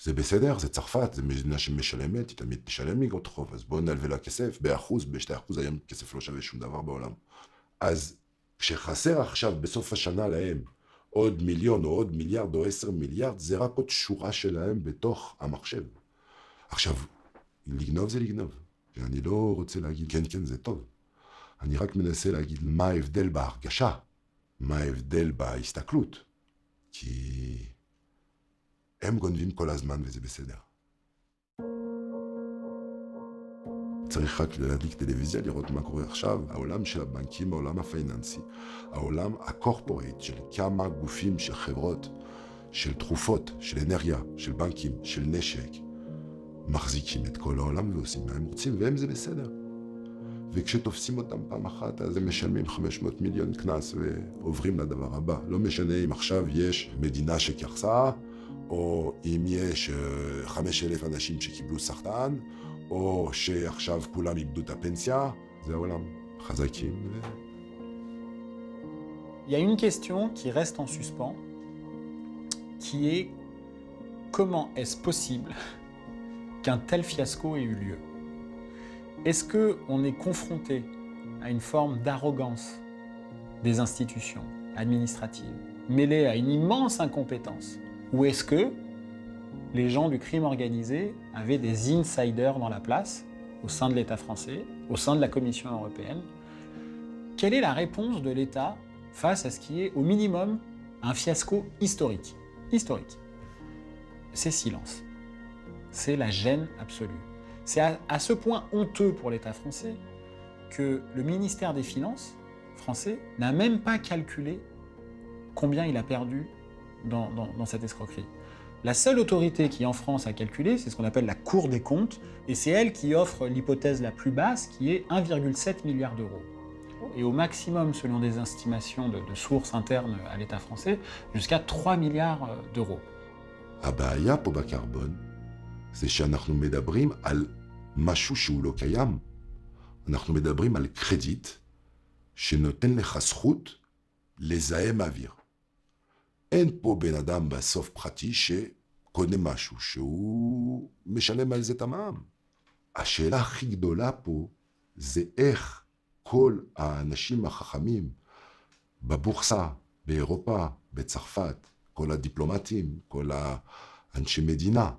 זה בסדר, זה צרפת, זה מדינה שמשלמת, היא תמיד תשלם אגרות חוב, אז בואו נלווה לה כסף, ב2%, היום כסף לא שווה שום דבר בעולם. אז כשחסר עכשיו בסוף השנה להם עוד מיליון או עוד מיליארד או 10 מיליארד, זה רק עוד שורה שלהם בתוך המחשב. עכשיו, לגנוב זה לגנוב. אני לא רוצה להגיד כן, זה טוב. אני רק מנסה להגיד מה ההבדל בהרגשה, מה ההבדל בהסתכלות. כי הם גונבים כל הזמן וזה בסדר. צריך רק להדליק טלוויזיה, לראות מה קורה עכשיו. העולם של הבנקים, העולם הפייננסי, העולם הקורפורייט של כמה גופים של חברות, של תרופות, של אנרגיה, של בנקים, של נשק, מחזיקים את כל העולם ועושים מה הם רוצים, והם זה בסדר. וכשתופסים אותם פעם אחת, אז הם משלמים 500 מיליון קנס ועוברים לדבר הבא. לא משנה אם עכשיו יש מדינה שקרסה, או אם יש 5,000 אנשים שקיבלו סרטן, או שעכשיו כולם איבדו את הפנסיה, זה העולם. חזקים. Il y a une question qui reste en suspens, qui est comment est-ce possible qu'un tel fiasco ait eu lieu? Est-ce qu'on est confronté à une forme d'arrogance des institutions administratives, mêlée à une immense incompétence? Ou est-ce que les gens du crime organisé avaient des insiders dans la place, au sein de l'État français, au sein de la Commission européenne? Quelle est la réponse de l'État face à ce qui est, au minimum, un fiasco historique? Historique. C'est silence. C'est la gêne absolue. C'est à ce point honteux pour l'État français que le ministère des Finances français n'a même pas calculé combien il a perdu dans cette escroquerie. La seule autorité qui en France a calculé, c'est ce qu'on appelle la Cour des comptes, et c'est elle qui offre l'hypothèse la plus basse, qui est 1,7 milliard d'euros. Et au maximum, selon des estimations de sources internes à l'État français, jusqu'à 3 milliards d'euros. הבעיה פה בקרבון זה שאנחנו מדברים על משהו שהוא לא קיים. אנחנו מדברים על קרדיט שנותן לך זכות לזהם אוויר. אין פה בן אדם בסוף פרטי שקונה משהו שהוא משלם על זה את המע"מ. השאלה הכי גדולה פה זה איך כל האנשים החכמים בבורסה, באירופה, בצרפת, כל הדיפלומטים, כל האנשי מדינה,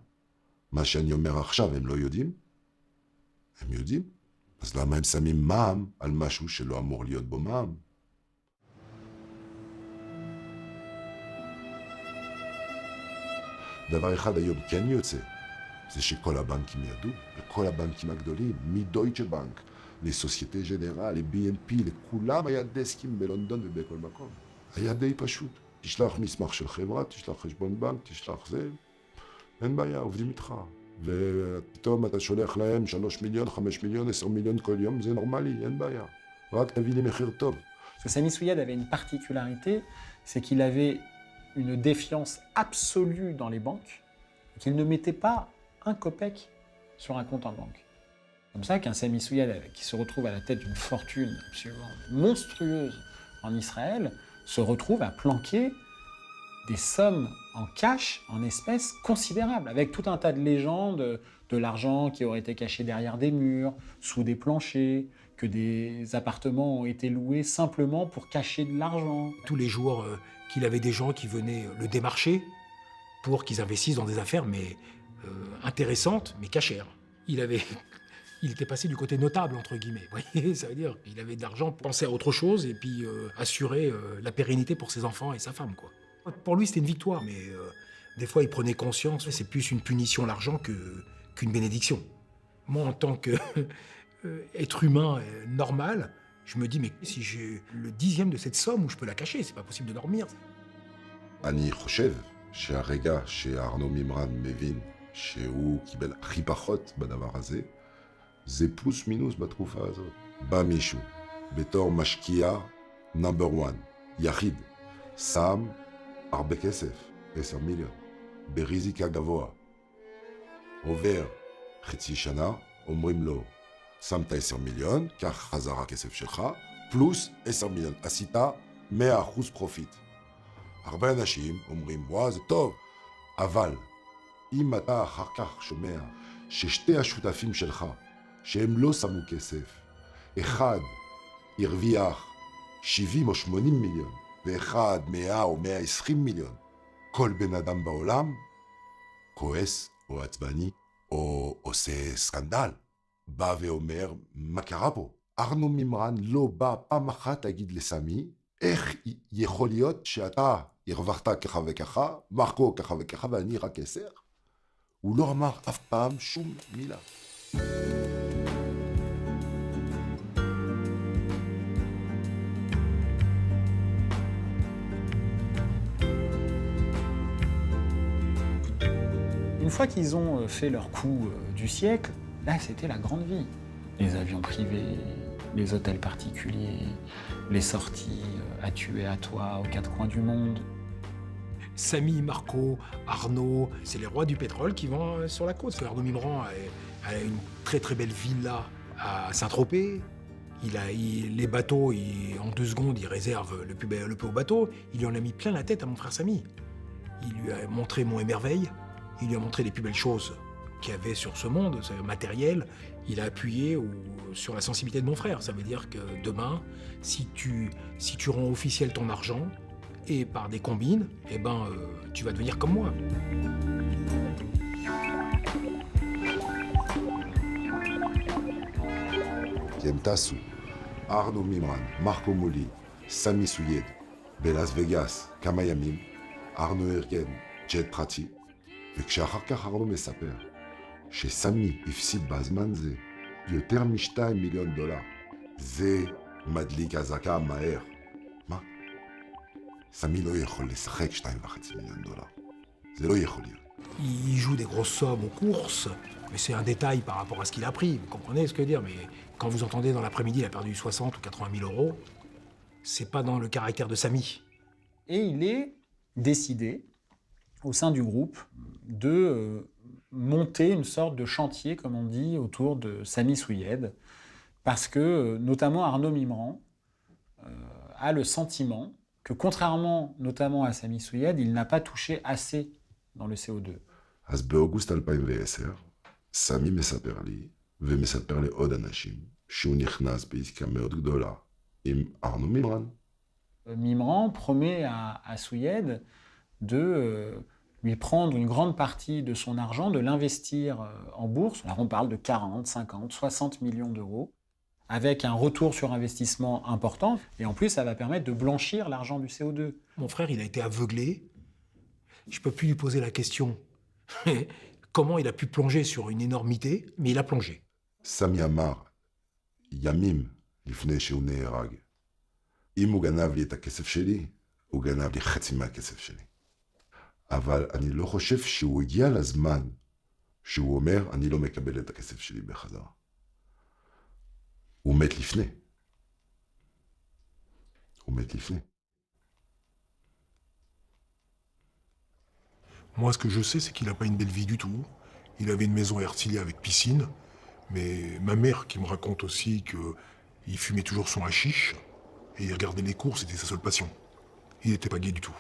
מה שאני אומר עכשיו, הם לא יודעים? הם יודעים? אז למה הם שמים מע"מ על משהו שלא אמור להיות בו מע"מ? דבר אחד היום כן יוצא, זה שכל הבנקים ידעו, וכל הבנקים הגדולים, מדויטשה בנק, לסוסייטה ג'נרל, ל-BNP, לכולם היה דסקים בלונדון ובכל מקום. היה די פשוט. תשלח מסמך של חברה, תשלח חשבון בנק, תשלח זה, אין בעיה, עובדים איתך. ופתאום אתה שולח להם 3 מיליון, 5 מיליון, 10 מיליון כל יום, זה נורמלי, אין בעיה. רק תביא לי מחיר טוב. Sami Souied avait une particularité, c'est qu'il avait une défiance absolue dans les banques, qu'il ne mettait pas un copec sur un compte en banque. C'est comme ça qu'un Sami Souied, qui se retrouve à la tête d'une fortune absolument monstrueuse en Israël, se retrouve à planquer des sommes en cash, en espèces considérables, avec tout un tas de légendes, de l'argent qui aurait été caché derrière des murs, sous des planchers, que des appartements ont été loués simplement pour cacher de l'argent. Tous les jours qu'il avait des gens qui venaient le démarcher pour qu'ils investissent dans des affaires mais intéressantes, mais cachères. Il était passé du côté notable, entre guillemets. Vous voyez, ça veut dire qu'il avait de l'argent pour penser à autre chose et puis assurer la pérennité pour ses enfants et sa femme, quoi. Pour lui, c'était une victoire, mais des fois, il prenait conscience. C'est plus une punition, l'argent, qu'une bénédiction. Moi, en tant qu'être humain normal, je me dis, mais si j'ai le 10e de cette somme où je peux la cacher, c'est pas possible de dormir. אני חושב שהרגע שארנו מימרן מבין שהוא קיבל הכי פחות בדבר הזה, זה פלוס מינוס בתקופה הזאת. בא מישהו בתור משקיע נאמבר 1, יחיד, שם הרבה כסף, 10 מיליון, בריזיקה גבוה. עובר חצי שנה, אומרים לו, שמת 10 מיליון, קח חזרה כסף שלך, פלוס 10 מיליון, עשית 100% פרופיט. הרבה אנשים אומרים, וואו, זה טוב, אבל אם אתה אחר כך שומע ששתי השותפים שלך, שהם לא שמו כסף, אחד הרוויח 70 או 80 מיליון, ואחד 100 או 120 מיליון, כל בן אדם בעולם כועס או עצבני או עושה סקנדל. בא ואומר, מה קרה פה? ארנו מימרן לא בא פעם אחת להגיד לסמי, איך יכול להיות שאתה הרווחת ככה וככה, מרקו ככה וככה ואני רק 10? הוא לא אמר אף פעם שום מילה. Une fois qu'ils ont fait leur coup du siècle, là c'était la grande vie. Les avions privés, les hôtels particuliers, les sorties à tuer à toi aux quatre coins du monde. Samy, Marco, Arnaud, c'est les rois du pétrole qui vont sur la côte. Arnaud Mimran a une très très belle villa à Saint-Tropez. Les bateaux, en 2 secondes, il réserve le plus haut bateau. Il lui en a mis plein la tête à mon frère Samy. Il lui a montré Monts et Merveilles. Il lui a montré les plus belles choses qu'il y avait sur ce monde, ce matériel. Il a appuyé sur la sensibilité de mon frère. Ça veut dire que demain, si tu rends officiel ton argent, et par des combines, eh ben, tu vas devenir comme moi. כי הם טסו, ארנו מימרן, מרקו מולי, סמי סויד, בלאס וגאס, כמה ימים, ארנו ארגן ג'ט פרטי, וכשאחר כך ארנו מספר שסמי הפסיד בזמן זה יותר מ$2 מיליון. זה מדליק אזעקה מהר. מה? סמי לא יכול לשחק $2.5 מיליון. זה לא יכול להיות. Il joue des grosses sommes aux courses, mais c'est un détail par rapport à ce qu'il a pris. Vous comprenez ce que je veux dire? Mais quand vous entendez dans l'après-midi, il a perdu 60 ou 80 000 euros, c'est pas dans le caractère de Samy. Et il est décidé, au sein du groupe, de monter une sorte de chantier, comme on dit, autour de Samy Souyed, parce que, notamment Arnaud Mimran, a le sentiment que, contrairement notamment à Samy Souyed, il n'a pas touché assez dans le CO2. אז באוגוסט 2010, סמי מספר לי, ומספר לעוד אנשים, שהוא נכנס בעסקה מאוד גדולה עם ארנו מימרן. Mimran promet à Souyed de lui prendre une grande partie de son argent, de l'investir en bourse. Alors on parle de 40, 50, 60 millions d'euros, avec un retour sur investissement important. Et en plus, ça va permettre de blanchir l'argent du CO2. Mon frère, il a été aveuglé. Je peux plus lui poser la question comment il a pu plonger sur une énormité, mais il a plongé. סמי אמר, ימים לפני שהוא נהרג, אם הוא גנב לי את הכסף שלי, הוא גנב לי חצי מהכסף שלי. אבל אני לא חושב שהוא הגיע לזמן שהוא אומר, אני לא מקבל את הכסף שלי בחזרה. הוא מת לפני. הוא מת לפני. Moi, ce que je sais, c'est qu'il n'a pas une belle vie du tout. Il avait une maison à Herzliya avec piscine. Mais ma mère qui me raconte aussi qu'il fumait toujours son hashish et il regardait les courses, c'était sa seule passion. Il n'était pas gay du tout.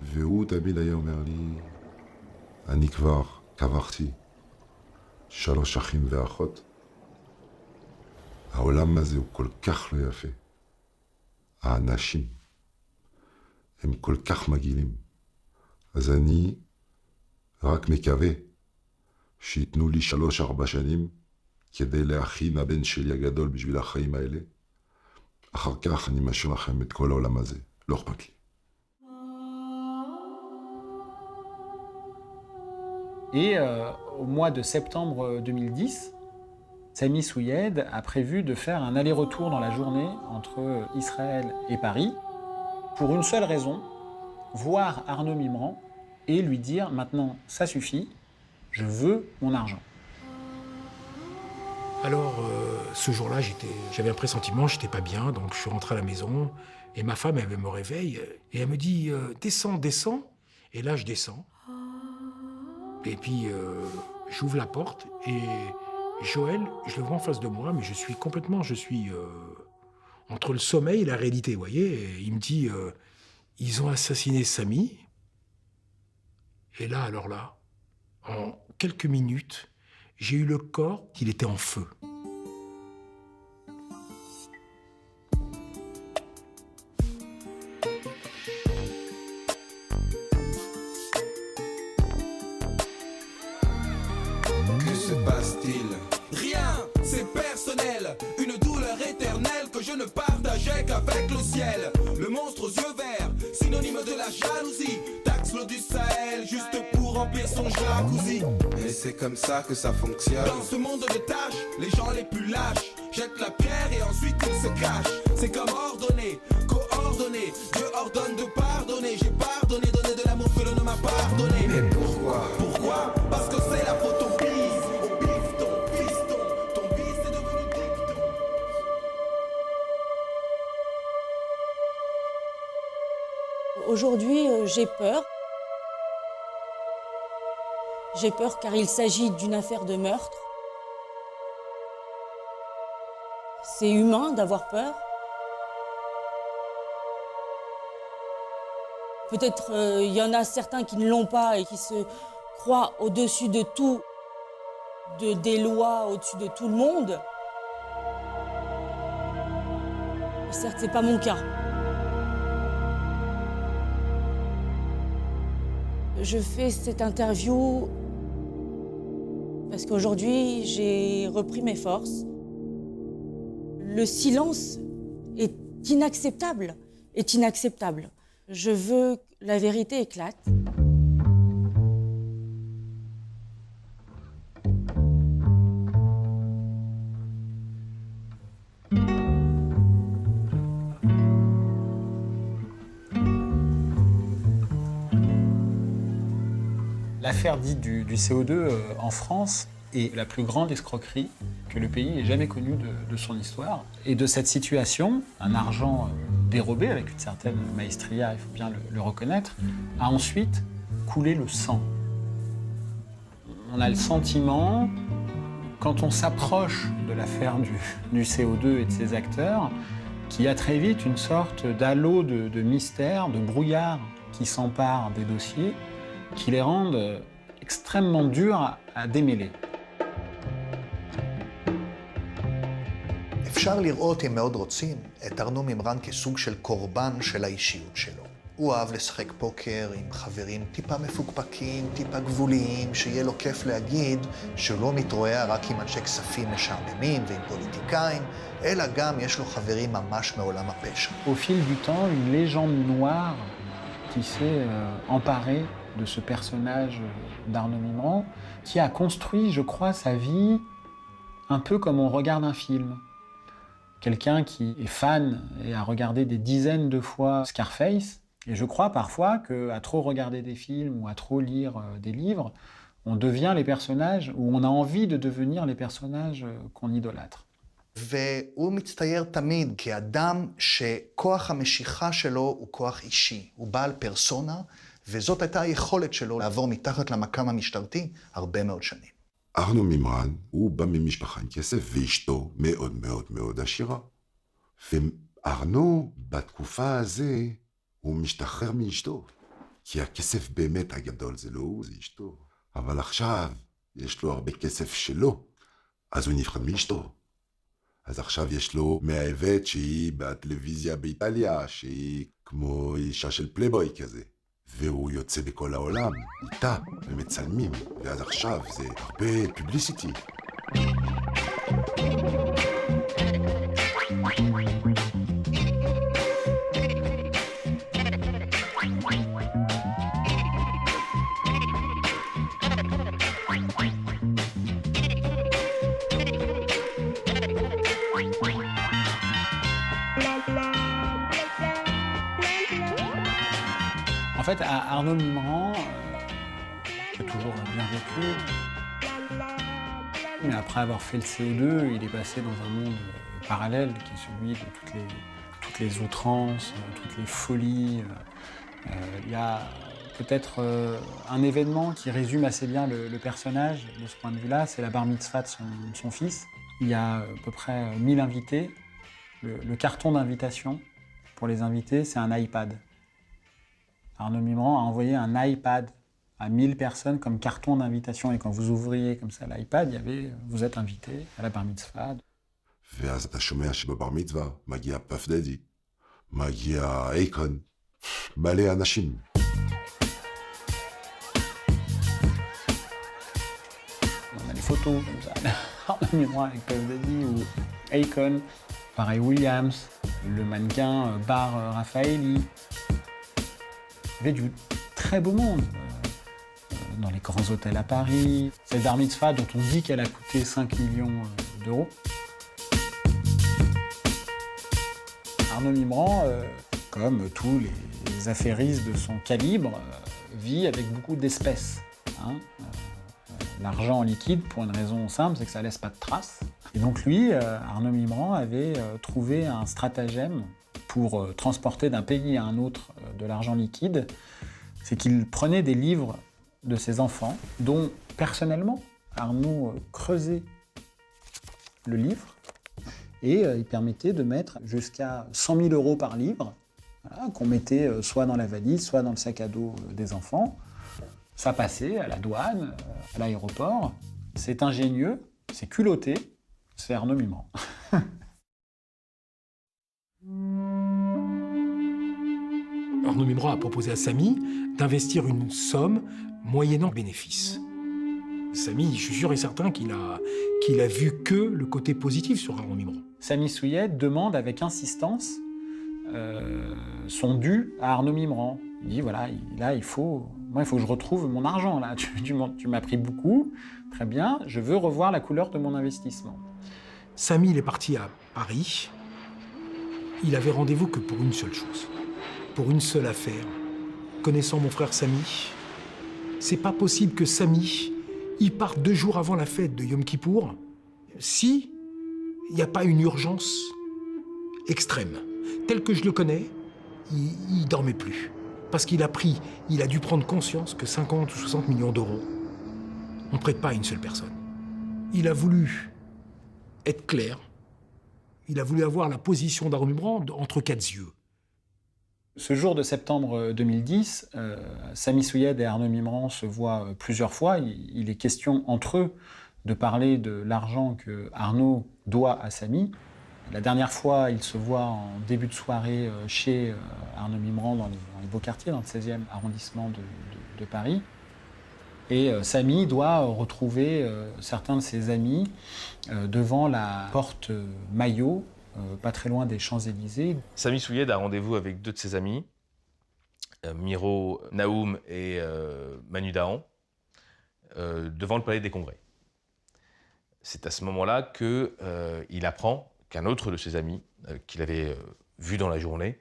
והוא תמיד היה אומר לי, אני כבר קברתי 3 אחים ואחות. העולם הזה הוא כל כך לא יפה. האנשים הם כל כך מגעילים. אז אני רק מקווה שיתנו לי 3-4 שנים כדי להכין הבן שלי הגדול בשביל החיים האלה. אחר כך אני משאיר לכם את כל העולם הזה. לא אכפת לי. Et au mois de septembre 2010, Samy Souyed a prévu de faire un aller-retour dans la journée entre Israël et Paris pour une seule raison, voir Arnaud Mimran et lui dire « Maintenant, ça suffit, je veux mon argent ». Alors, ce jour-là, j'avais un pressentiment, j'étais pas bien, donc je suis rentré à la maison. Et ma femme, elle me réveille et elle me dit « Descends, descends ». Et là, je descends. Et puis, j'ouvre la porte et Joël, je le vois en face de moi, mais je suis entre le sommeil et la réalité, vous voyez. Et il me dit ils ont assassiné Samy. Et là, alors là, en quelques minutes, j'ai eu le corps qu'il était en feu. Que se passe-t-il? Rien, c'est personnel. Une douleur éternelle que je ne partageais qu'avec le ciel. Le monstre aux yeux verts, synonyme de la jalousie. Taxe l'eau du Sahel, juste pour remplir son jacuzzi. Et c'est comme ça que ça fonctionne. Dans ce monde de tâches, les gens les plus lâches jettent la pierre et ensuite ils se cachent. C'est comme ordonné, coordonné. Dieu ordonne de pardonner. J'ai pardonné, donné de l'amour que l'on ne m'a pas donné. Mais pourquoi? Pourquoi? Parce que c'est la faute au bise, au bifton, fiston. Ton bise est devenu dicton. Aujourd'hui, j'ai peur. J'ai peur car il s'agit d'une affaire de meurtre. C'est humain d'avoir peur. Peut-être il y en a certains qui ne l'ont pas et qui se croient au-dessus de tout, des lois, au-dessus de tout le monde. Certes, ce n'est pas mon cas. Je fais cette interview parce qu'aujourd'hui, j'ai repris mes forces. Le silence est inacceptable, Je veux que la vérité éclate. L'affaire dite du CO2 en France est la plus grande escroquerie que le pays ait jamais connue de son histoire. Et de cette situation, un argent dérobé avec une certaine maestria, il faut bien le reconnaître, a ensuite coulé le sang. On a le sentiment, quand on s'approche de l'affaire du CO2 et de ses acteurs, qu'il y a très vite une sorte d'halo de mystère, de brouillard qui s'empare des dossiers, qui les rendent extrêmement durs à démêler. אפשר לראות, אם מאוד רוצים, את ארנו מימרן כסוג של קורבן של האישיות שלו. הוא אהב לשחק פוקר עם חברים טיפה מפוקפקים, טיפה גבוליים, שיהיה לו כיף להגיד שהוא לא מתרועע רק עם אנשי כספים משעממים ועם פוליטיקאים, אלא גם יש לו חברים ממש מעולם הפשע. Au fil du temps, une légende noire qui s'est emparée de ce personnage d'Arnaud Mimran, qui a construit, je crois, sa vie un peu comme on regarde un film. Quelqu'un qui est fan et a regardé des dizaines de fois Scarface, et je crois parfois qu'à trop regarder des films ou à trop lire des livres, on devient les personnages, ou on a envie de devenir les personnages qu'on idolâtre. והוא מצטייר תמיד כאדם שכוח המשיכה שלו הוא כוח אישי, הוא בעל פרסונה, וזאת הייתה היכולת שלו לעבור מתחת למקם המשטרתי הרבה מאוד שנים. ארנו מימרן הוא בא ממשפחה עם כסף ואשתו מאוד מאוד מאוד עשירה. וארנו בתקופה הזו הוא משתחרר מאשתו. כי הכסף באמת הגדול זה לא הוא, זה אשתו. אבל עכשיו יש לו הרבה כסף שלו, אז הוא נפחד מאשתו. אז עכשיו יש לו מהעבד שהיא בטלוויזיה באיטליה, שהיא כמו אישה של פלייבוי כזה. והוא יוצא בכל העולם, איתה, ומצלמים, ואז עכשיו זה הרבה פובליסיטי. En fait, Arnaud Mimran, j'ai toujours bien vécu. Mais après avoir fait le CO2, il est passé dans un monde parallèle qui est celui de toutes toutes les outrances, toutes les folies. Il y a peut-être un événement qui résume assez bien le personnage de ce point de vue-là, c'est la bar mitzvah de son fils. Il y a à peu près 1000 invités. Le carton d'invitation pour les invités, c'est un iPad. Arnaud Mimran a envoyé un iPad à 1000 personnes comme carton d'invitation. Et quand vous ouvriez comme ça l'iPad, il y avait « vous êtes invité à la bar mitzvah ». ואז אתה שומע שבבר מצווה מגיע פף דדי, מגיע אייקון, מלא אנשים. On a des photos comme ça, Arnaud Mimran avec Puff Daddy ou Akon, pareil Williams, le mannequin Bar Raffaelli. Il y avait du très beau monde dans les grands hôtels à Paris. Cette bar mitzvah dont on dit qu'elle a coûté 5 millions d'euros. Arnaud Mimran, comme tous les affairistes de son calibre, vit avec beaucoup d'espèces. L'argent en liquide, pour une raison simple, c'est que ça laisse pas de traces. Et donc lui, Arnaud Mimran, avait trouvé un stratagème pour transporter d'un pays à un autre de l'argent liquide. C'est qu'il prenait des livres de ses enfants, dont personnellement, Arnaud creusait le livre, et il permettait de mettre jusqu'à 100 000 euros par livre, voilà, qu'on mettait soit dans la valise, soit dans le sac à dos des enfants. Ça passait à la douane, à l'aéroport. C'est ingénieux, c'est culotté, c'est Arnaud Mimran. Arnaud Mimran a proposé à Samy d'investir une somme moyennant bénéfice. Samy, je suis sûr et certain qu'il a vu que le côté positif sur Arnaud Mimran. Samy Souyed demande avec insistance son dû à Arnaud Mimran. Il dit voilà, là il faut que je retrouve mon argent là. Tu m'as pris beaucoup, très bien. Je veux revoir la couleur de mon investissement. Samy, il est parti à Paris. Il avait rendez-vous que pour une seule chose, pour une seule affaire. Connaissant mon frère Samy, c'est pas possible que Samy il parte 2 jours avant la fête de Yom Kippour si il n'y a pas une urgence extrême. Tel que je le connais, il dormait plus. Parce qu'il a dû prendre conscience que 50 ou 60 millions d'euros, on ne prête pas à une seule personne. Il a voulu être clair. Il a voulu avoir la position d'Arnaud Mimran entre 4 yeux. Ce jour de septembre 2010, Samy Souyed et Arnaud Mimran se voient plusieurs fois. Il est question entre eux de parler de l'argent que Arnaud doit à Samy. La dernière fois, ils se voient en début de soirée chez Arnaud Mimran dans les beaux quartiers, dans le 16e arrondissement de Paris. Et Samy doit retrouver certains de ses amis devant la porte Maillot, pas très loin des Champs-Élysées. Samy Souyed a rendez-vous avec 2 de ses amis, Miro Naoum et Manu Dahan, devant le Palais des Congrès. C'est à ce moment-là qu'il apprend qu'un autre de ses amis, qu'il avait vu dans la journée,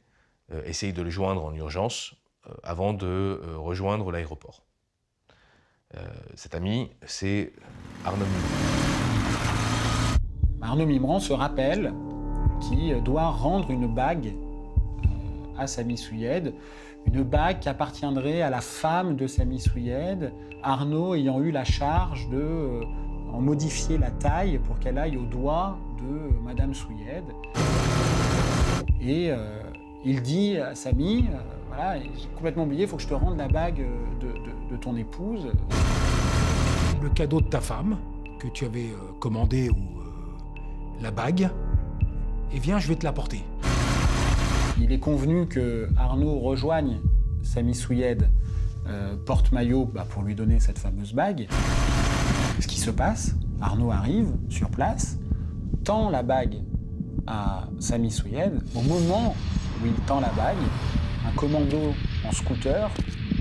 essaye de le joindre en urgence avant de rejoindre l'aéroport. Cet ami, c'est Arnaud Mimran. Arnaud Mimran se rappelle qu'il doit rendre une bague à Samy Souyed, une bague qui appartiendrait à la femme de Samy Souyed, Arnaud ayant eu la charge de en modifier la taille pour qu'elle aille au doigt de Madame Souyed. Et il dit à Samy, voilà, j'ai complètement oublié, il faut que je te rende la bague de ton épouse. Le cadeau de ta femme, que tu avais commandé, ou la bague, eh bien, je vais te l'apporter. Il est convenu que Arnaud rejoigne Samy Souyed porte-maillot pour lui donner cette fameuse bague. Ce qui se passe, Arnaud arrive sur place, tend la bague à Samy Souyed. Au moment où il tend la bague, un commando en scooter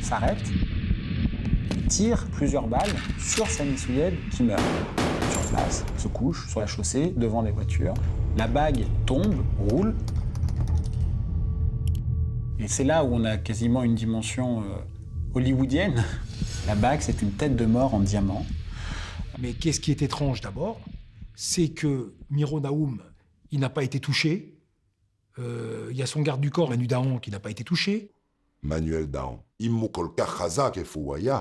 s'arrête, tire plusieurs balles sur Samy Souyed qui meurt sur place, se couche sur la chaussée devant les voitures. La bague tombe, roule. Et c'est là où on a quasiment une dimension hollywoodienne. La bague, c'est une tête de mort en diamant. Mais qu'est-ce qui est étrange d'abord, c'est que Miro Naoum, il n'a pas été touché. Il y a son garde du corps, Manu Daon, qui n'a pas été touché. Manuel Daon. אם הוא כל כך חזק איפה הוא היה,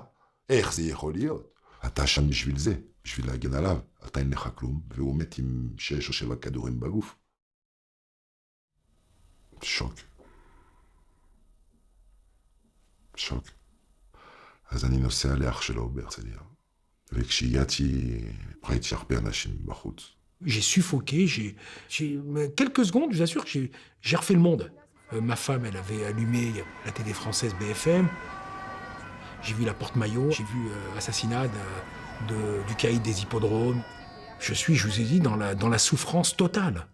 איך זה יכול להיות? אתה שם בשביל זה, בשביל להגן עליו. אתה אין לך כלום, והוא מת עם 6 או 7 כדורים בגוף. שוק. שוק. אז אני נוסע לאח שלו בהרצליה. וכשהגעתי, ראיתי הרבה אנשים בחוץ. J'ai suffoqué, quelques secondes, je vous assure que j'ai refait le monde. Ma femme, elle avait allumé la télé française BFM. J'ai vu la porte-maillot, j'ai vu assassinat du caïd des hippodromes. Je vous ai dit, dans la souffrance totale.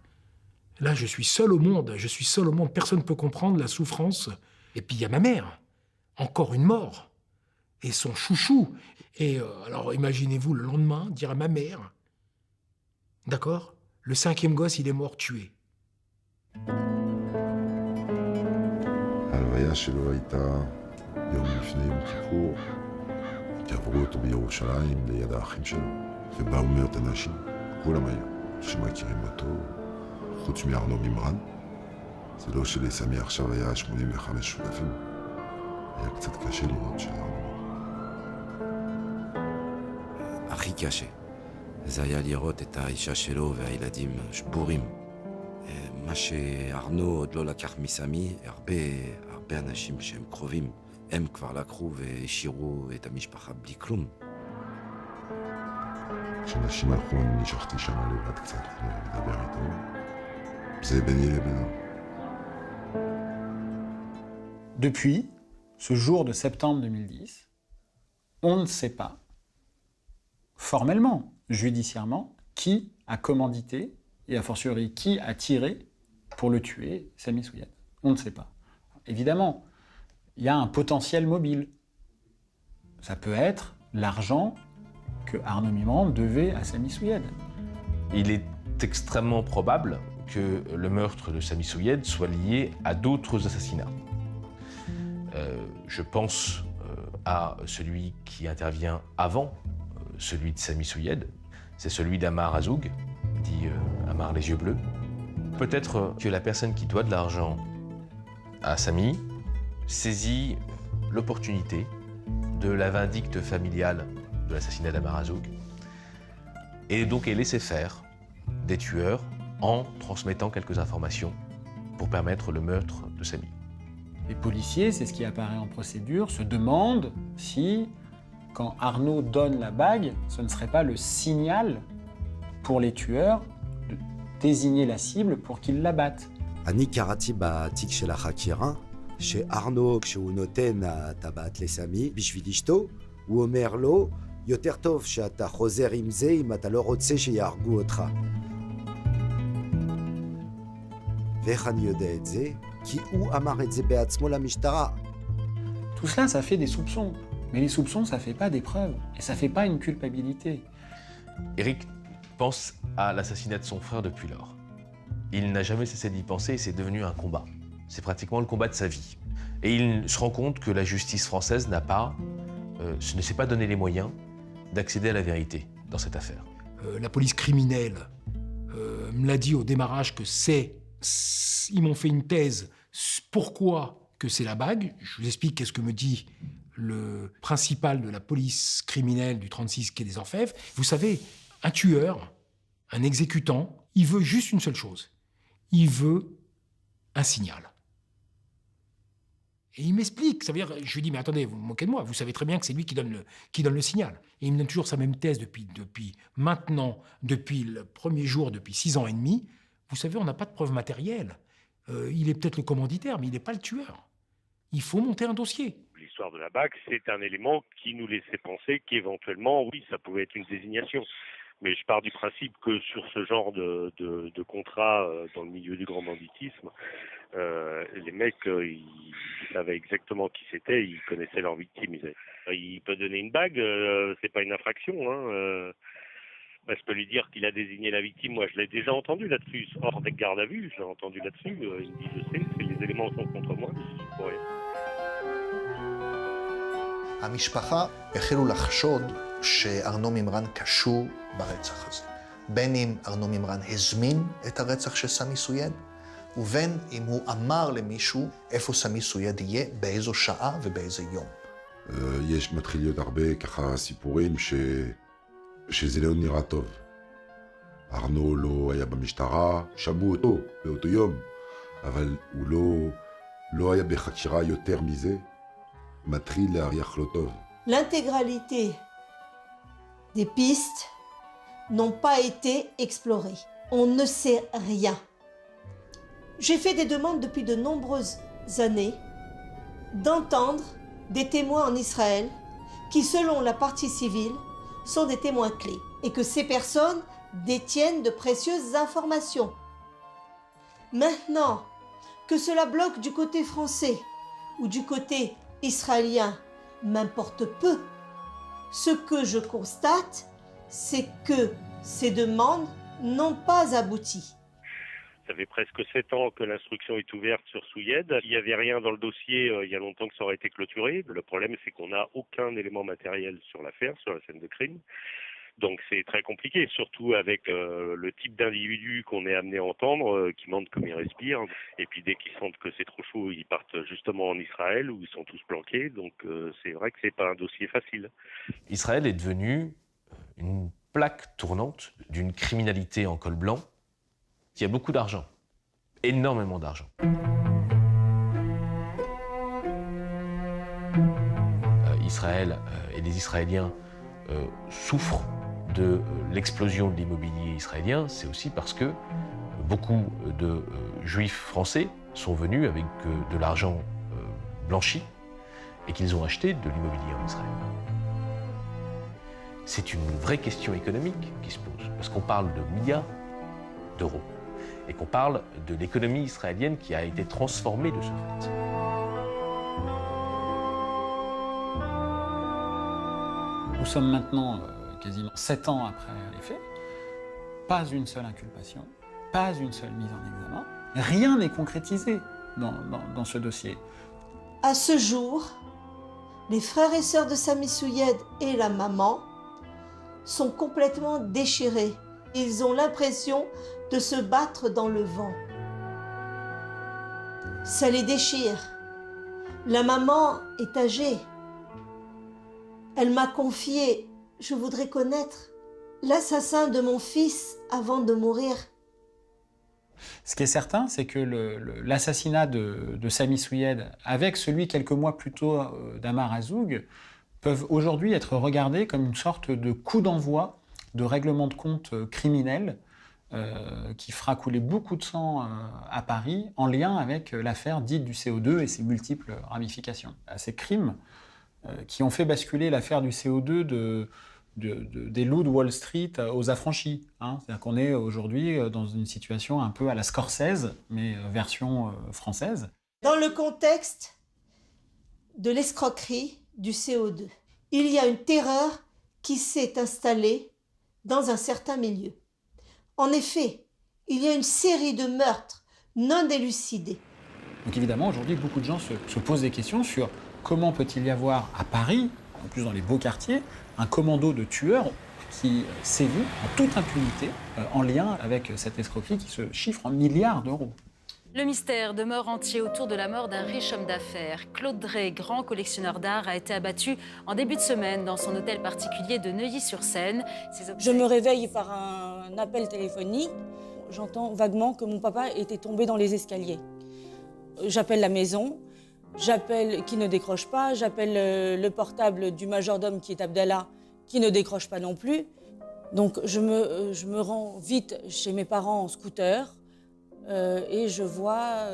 Là, je suis seul au monde, personne ne peut comprendre la souffrance. Et puis il y a ma mère, encore une mort, et son chouchou. Et alors imaginez-vous le lendemain dire à ma mère, d'accord, le 5e gosse, il est mort tué. ההלוויה שלו הייתה יום לפני יום כיפור, קברו אותו בירושלים ליד האחים שלו, ובאו מאות אנשים, כולם היו, שמכירים אותו, חוץ מארנו מימרן. זה לא שלסמי עכשיו היה 85 שותפים, היה קצת קשה לראות שארנו. הכי קשה. זה היה לראות את האישה שלו והילדים שבורים. מה שארנו עוד לא לקח מסמי, הרבה אנשים שהם קרובים, הם כבר לקחו והשאירו את המשפחה בלי כלום. כשאנשים הלכו, אני נשארתי שם לבד קצת לדבר איתו. זה ביני לבינו. Depuis ce jour de septembre 2010, on ne sait pas, formellement, judiciairement, qui a commandité et a fortiori qui a tiré pour le tuer, Sami Souyad. On ne sait pas. Évidemment, il y a un potentiel mobile. Ça peut être l'argent que Arnaud Mimran devait à Sami Souyad. Il est extrêmement probable que le meurtre de Sami Souyad soit lié à d'autres assassinats. Je pense à celui qui intervient avant celui de Sami Souyad, c'est celui d'Amar Azoug, dit Amar les yeux bleus. Peut-être que la personne qui doit de l'argent à Sami saisit l'opportunité de la vindicte familiale de l'assassinat d'Amar Azoug et donc est laissé faire des tueurs en transmettant quelques informations pour permettre le meurtre de Sami. Les policiers, c'est ce qui apparaît en procédure, se demandent si, quand Arnaud donne la bague, ce ne serait pas le signal pour les tueurs de désigner la cible pour qu'ils l'abattent. אני קראתי בתיק של החקירה, שארנו, כשהוא נותן הטבעת לסמי בשביל אשתו, הוא אומר לו, יותר טוב שאתה חוזר עם זה אם אתה לא רוצה שיהרגו אותך. ואיך אני יודע את זה? כי הוא אמר את זה בעצמו למשטרה. Tout cela, ça fait des soupçons. Mais les soupçons, ça fait pas des preuves. Et ça fait pas une culpabilité. Eric pense à l'assassinat de son frère depuis lors. Il n'a jamais cessé d'y penser et c'est devenu un combat. C'est pratiquement le combat de sa vie. Et il se rend compte que la justice française ne s'est pas donné les moyens d'accéder à la vérité dans cette affaire. La police criminelle me l'a dit au démarrage que ils m'ont fait une thèse. Pourquoi que c'est la bague? Je vous explique qu'est-ce que me dit le principal de la police criminelle du 36 quai des Orfèvres. Vous savez, un tueur, un exécutant, il veut juste une seule chose. Il veut un signal. Et il m'explique, ça veut dire, je lui dis, mais attendez, vous vous moquez de moi, vous savez très bien que c'est lui qui donne le signal. Et il me donne toujours sa même thèse depuis le premier jour, depuis 6 ans et demi. Vous savez, on n'a pas de preuves matérielles. Il est peut-être le commanditaire, mais il n'est pas le tueur. Il faut monter un dossier. L'histoire de la bague, c'est un élément qui nous laissait penser qu'éventuellement, oui, ça pouvait être une désignation. Mais je pars du principe que sur ce genre de contrat dans le milieu du grand banditisme, les mecs, ils savaient exactement qui c'était, ils connaissaient leurs victimes. Il peut donner une bague, c'est pas une infraction. Je peux lui dire qu'il a désigné la victime. Moi, je l'ai déjà entendu là-dessus, hors des gardes à vue, je l'ai entendu là-dessus. Il me dit, je sais, les éléments sont contre moi. Ouais. המשפחה החלו לחשוד שארנו מימרן קשור ברצח הזה. בין אם ארנו מימרן הזמין את הרצח של סמי סויד, ובין אם הוא אמר למישהו איפה סמי סויד יהיה, באיזו שעה ובאיזה יום. יש מתחיל להיות הרבה ככה סיפורים שזה לא נראה טוב. ארנו לא היה במשטרה, שמעו אותו באותו יום, אבל הוא לא היה בחקירה יותר מזה, מתחיל להריח לא טוב. L'intégralité des pistes n'ont pas été explorées. On ne sait rien. J'ai fait des demandes depuis de nombreuses années d'entendre des témoins en Israël qui, selon la partie civile, sont des témoins clés et que ces personnes détiennent de précieuses informations. Maintenant, que cela bloque du côté français ou du côté israélien, m'importe peu. Ce que je constate, c'est que ces demandes n'ont pas abouti. Ça fait presque 7 ans que l'instruction est ouverte sur Souyed. Il n'y avait rien dans le dossier, il y a longtemps que ça aurait été clôturé. Le problème, c'est qu'on n'a aucun élément matériel sur l'affaire, sur la scène de crime. Donc c'est très compliqué, surtout avec le type d'individu qu'on est amené à entendre, qui mentent comme ils respirent. Et puis dès qu'ils sentent que c'est trop chaud, ils partent justement en Israël, où ils sont tous planqués. Donc c'est vrai que c'est pas un dossier facile. Israël est devenu une plaque tournante d'une criminalité en col blanc qui a beaucoup d'argent, énormément d'argent. Israël et les Israéliens souffrent de l'explosion de l'immobilier israélien, c'est aussi parce que beaucoup de juifs français sont venus avec de l'argent blanchi et qu'ils ont acheté de l'immobilier en Israël. C'est une vraie question économique qui se pose, parce qu'on parle de milliards d'euros et qu'on parle de l'économie israélienne qui a été transformée de ce fait. Nous sommes maintenant quasiment 7 ans après les faits. Pas une seule inculpation, pas une seule mise en examen. Rien n'est concrétisé dans ce dossier. À ce jour, les frères et sœurs de Sami Souyed et la maman sont complètement déchirés. Ils ont l'impression de se battre dans le vent. Ça les déchire. La maman est âgée. Elle m'a confié, je voudrais connaître l'assassin de mon fils avant de mourir. Ce qui est certain, c'est que l'assassinat de Sami Souyed, avec celui quelques mois plus tôt d'Amar Hazoug, peuvent aujourd'hui être regardés comme une sorte de coup d'envoi de règlement de compte criminel qui fera couler beaucoup de sang à Paris en lien avec l'affaire dite du CO2 et ses multiples ramifications. À ces crimes qui ont fait basculer l'affaire du CO2 des loups de Wall Street aux affranchis. C'est-à-dire qu'on est aujourd'hui dans une situation un peu à la Scorsese, mais version française. Dans le contexte de l'escroquerie du CO2, il y a une terreur qui s'est installée dans un certain milieu. En effet, il y a une série de meurtres non élucidés. Donc évidemment, aujourd'hui, beaucoup de gens se posent des questions sur comment peut-il y avoir à Paris, en plus dans les beaux quartiers, un commando de tueurs qui sévit en toute impunité en lien avec cette escroquerie qui se chiffre en milliards d'euros. Le mystère demeure entier autour de la mort d'un riche homme d'affaires. Claude Drey, grand collectionneur d'art, a été abattu en début de semaine dans son hôtel particulier de Neuilly-sur-Seine. Je me réveille par un appel téléphonique. J'entends vaguement que mon papa était tombé dans les escaliers. J'appelle la maison, qui ne décroche pas, j'appelle le portable du majordome qui est Abdallah, qui ne décroche pas non plus. Donc je me rends vite chez mes parents en scooter. Et je vois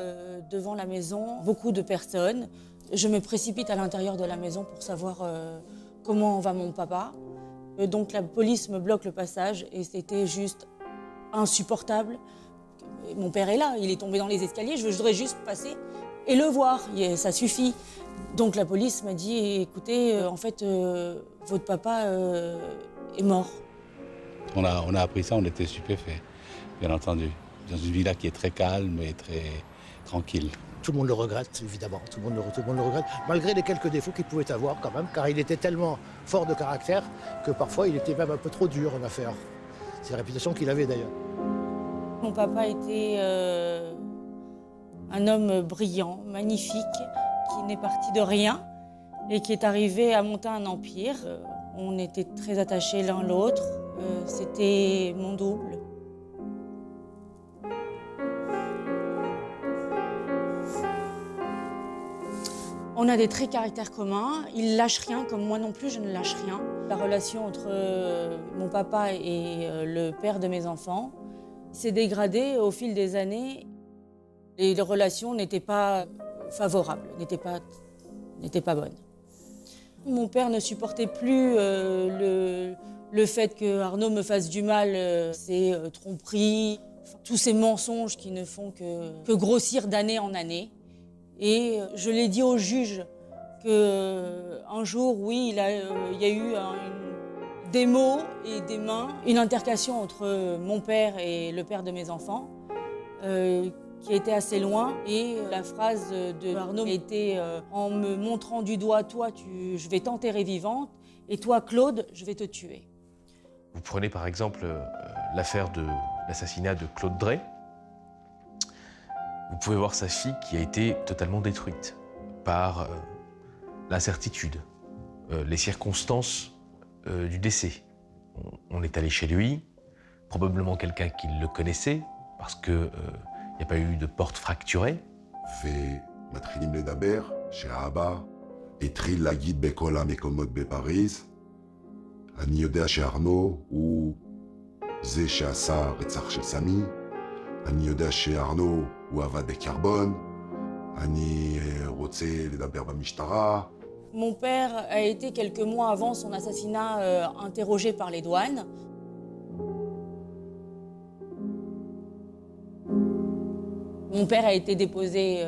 devant la maison beaucoup de personnes. Je me précipite à l'intérieur de la maison pour savoir comment va mon papa. Donc la police me bloque le passage et c'était juste insupportable. Mon père est là, il est tombé dans les escaliers, je voudrais juste passer et le voir, ça suffit. Donc la police m'a dit, écoutez, en fait, votre papa est mort. On a appris ça, on était stupéfaits, bien entendu. Dans une villa qui est très calme et très tranquille. Tout le monde le regrette, évidemment. Tout le monde le regrette, malgré les quelques défauts qu'il pouvait avoir quand même, car il était tellement fort de caractère que parfois il était même un peu trop dur en affaires. C'est la réputation qu'il avait d'ailleurs. Mon papa était Un homme brillant, magnifique, qui n'est parti de rien et qui est arrivé à monter un empire. On était très attachés l'un l'autre. C'était mon double. On a des traits caractères communs. Il lâche rien, comme moi non plus, je ne lâche rien. La relation entre mon papa et le père de mes enfants s'est dégradée au fil des années. Et les relations n'étaient pas favorables, n'étaient pas bonnes. Mon père ne supportait plus le fait que Arnaud me fasse du mal, ses tromperies, tous ces mensonges qui ne font que grossir d'année en année. Et je l'ai dit au juge qu'un jour, oui, il y a eu des mots et des mains, une altercation entre mon père et le père de mes enfants, qui était assez loin. Et la phrase de Arnaud était en me montrant du doigt, toi, je vais t'enterrer vivante, et toi, Claude, je vais te tuer. Vous prenez par exemple l'affaire de l'assassinat de Claude Drey. Vous pouvez voir sa fille qui a été totalement détruite par l'incertitude, les circonstances du décès. On est allé chez lui, probablement quelqu'un qui le connaissait, parce qu'il n'y a pas eu de porte fracturée. ומתחילים לדבר שהאבא התחיל להגיד בכל המקומות בפריז, אני יודע שארנו הוא זה שעשה רצח של סמי, אני יודע שארנו הוא עבד בקרבון, אני רוצה לדבר במשטרה. Mon père a été quelques mois avant son assassinat interrogé par les douanes. Mon père a été déposé,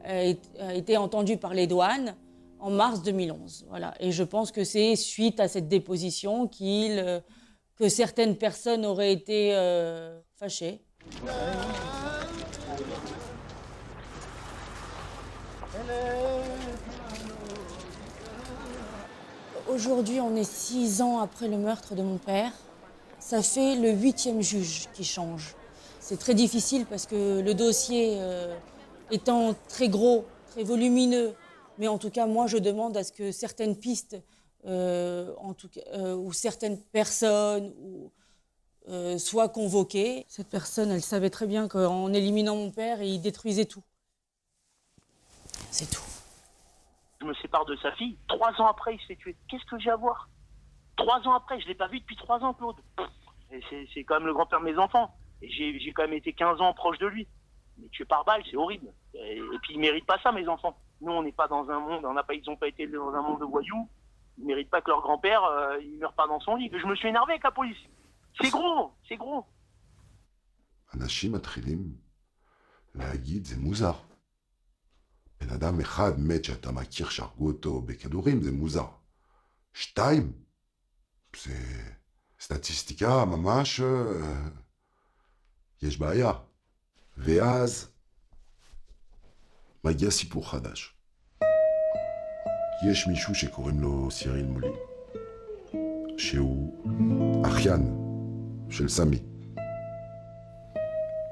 a été entendu par les douanes en mars 2011. Voilà. Et je pense que c'est suite à cette déposition que certaines personnes auraient été fâchées. Aujourd'hui, on est 6 ans après le meurtre de mon père. Ça fait le 8e juge qui change. C'est très difficile parce que le dossier étant très gros, très volumineux, mais en tout cas, moi, je demande à ce que certaines pistes, ou certaines personnes soient convoquées. Cette personne, elle savait très bien qu'en éliminant mon père, il détruisait tout. C'est tout. Je me sépare de sa fille. 3 ans après, il s'est tué. Qu'est-ce que j'ai à voir? 3 ans après, je ne l'ai pas vu depuis 3 ans, Claude. C'est quand même le grand-père de mes enfants. Et j'ai quand même été 15 ans proche de lui. Mais tué par balle, c'est horrible. Et puis, ils ne méritent pas ça, mes enfants. Nous, on n'est pas dans un monde, ils n'ont pas été dans un monde de voyous. Ils ne méritent pas que leur grand-père, il ne meure pas dans son lit. Je me suis énervé avec la police. C'est gros, c'est gros. אנשים מתחילים להגיד, זה מוזר. בן אדם אחד מת שאתה מכיר שהרגו אותו בכדורים, זה מוזר. 2, זה סטטיסטיקה ממש, יש בעיה. ואז מגיע סיפור חדש. יש מישהו שקוראים לו סיריל מולי, שהוא אחיין של סמי,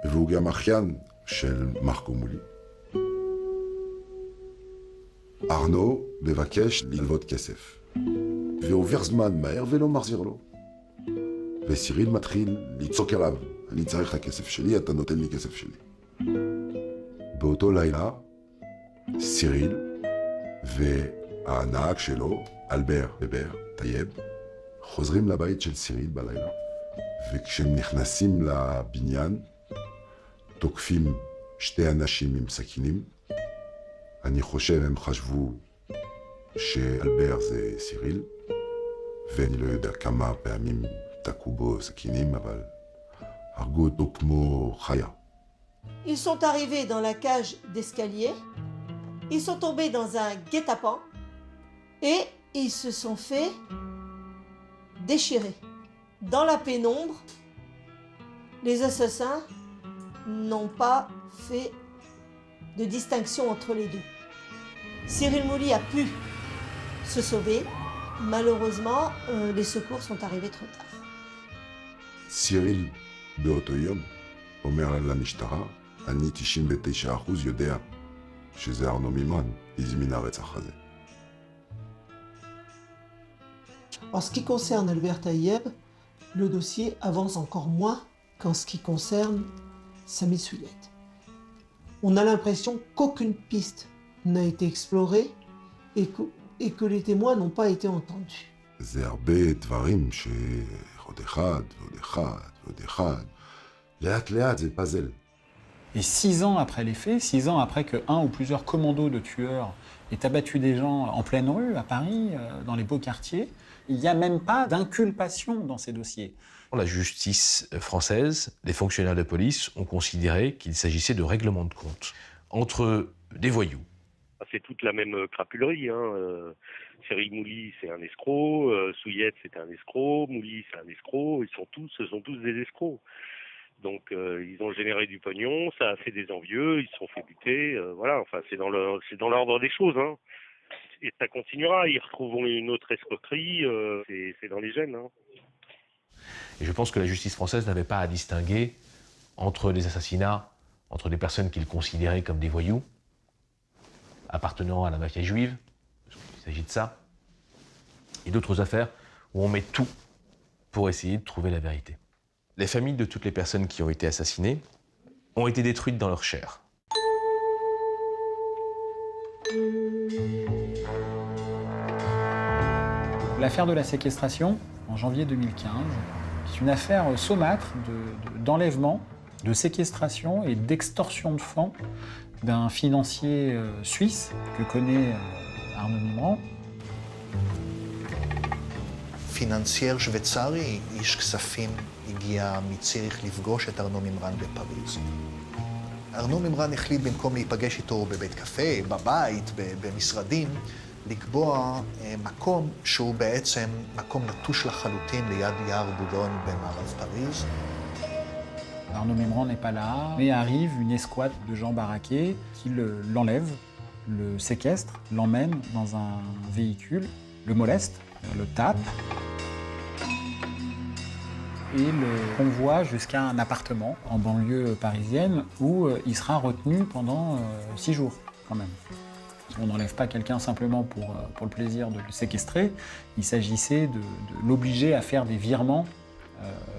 והוא גם אחיין של מרקו מולי. ארנו מבקש ללוות כסף, ועובר זמן מהר ולא מחזיר לו. וסיריל מתחיל לצעוק עליו, אני צריך את הכסף שלי, אתה נותן לי כסף שלי. באותו לילה, סיריל והנהג שלו, אלבר בבר, טייב, חוזרים לבית של סיריל בלילה, וכשהם נכנסים לבניין, תוקפים 2 אנשים עם סכינים. אני חושב הם חשבו שאלבר זה סיריל, ואני לא יודע כמה פעמים תקעו בו סכינים, אבל הרגו אותו כמו חיה. Ils sont arrivés dans la cage d'escalier, ils sont tombés dans un guet-apens et ils se sont fait déchirer. Dans la pénombre, les assassins n'ont pas fait de distinction entre les deux. Cyril Mouly a pu se sauver. Malheureusement, les secours sont arrivés trop tard. סיריל באותו יום אומר למשטרה, אני 99% יודע שזה ארנו מימרן, הזמין הרצח הזה. En ce qui concerne Albert Taïeb, le dossier avance encore moins qu'en ce qui concerne Sami Souyed. On a l'impression qu'aucune piste n'a été explorée et que les témoins n'ont pas été entendus. זה הרבה דברים שעוד אחד ועוד אחד ועוד אחד. לאט לאט זה פאזל. Et 6 ans après les faits, 6 ans après que un ou plusieurs commandos de tueurs aient abattu des gens en pleine rue, à Paris, dans les beaux quartiers, il n'y a même pas d'inculpation dans ces dossiers. La justice française, les fonctionnaires de police ont considéré qu'il s'agissait de règlement de compte entre des voyous. C'est toute la même crapulerie. Cyril Mouly, c'est un escroc. Souyed, c'est un escroc. Mouly, c'est un escroc. Ce sont tous des escrocs. Donc, ils ont généré du pognon, ça a fait des envieux, ils se sont fait buter. Voilà, enfin, c'est dans l'ordre des choses. Hein. Et ça continuera. Ils retrouveront une autre escroquerie. C'est dans les gènes. Hein. Et je pense que la justice française n'avait pas à distinguer entre les assassinats, entre des personnes qu'ils considéraient comme des voyous, appartenant à la mafia juive, parce qu'il s'agit de ça, et d'autres affaires où on met tout pour essayer de trouver la vérité. Les familles de toutes les personnes qui ont été assassinées ont été détruites dans leur chair. L'affaire de la séquestration, en janvier 2015, c'est une affaire saumâtre d'enlèvement, de séquestration et d'extorsion de fonds d'un financier suisse que connaît Arnaud Mimran. פיננסייר שוויצרי, איש כספים, הגיע מציריך לפגוש את ארנו מימרן בפריז. ארנו מימרן החליט במקום להיפגש איתו בבית קפה, בבית, במשרדים, לקבוע מקום שהוא בעצם מקום נטוש לחלוטין ליד יער בודון במערב פריז. Arnaud Mimran n'est pas là, mais arrive une escouade de gens baraqués qui l'enlève, le séquestre, l'emmène dans un véhicule, le moleste, le tape et le convoie jusqu'à un appartement en banlieue parisienne où il sera retenu pendant 6 jours quand même. On n'enlève pas quelqu'un simplement pour le plaisir de le séquestrer, il s'agissait de l'obliger à faire des virements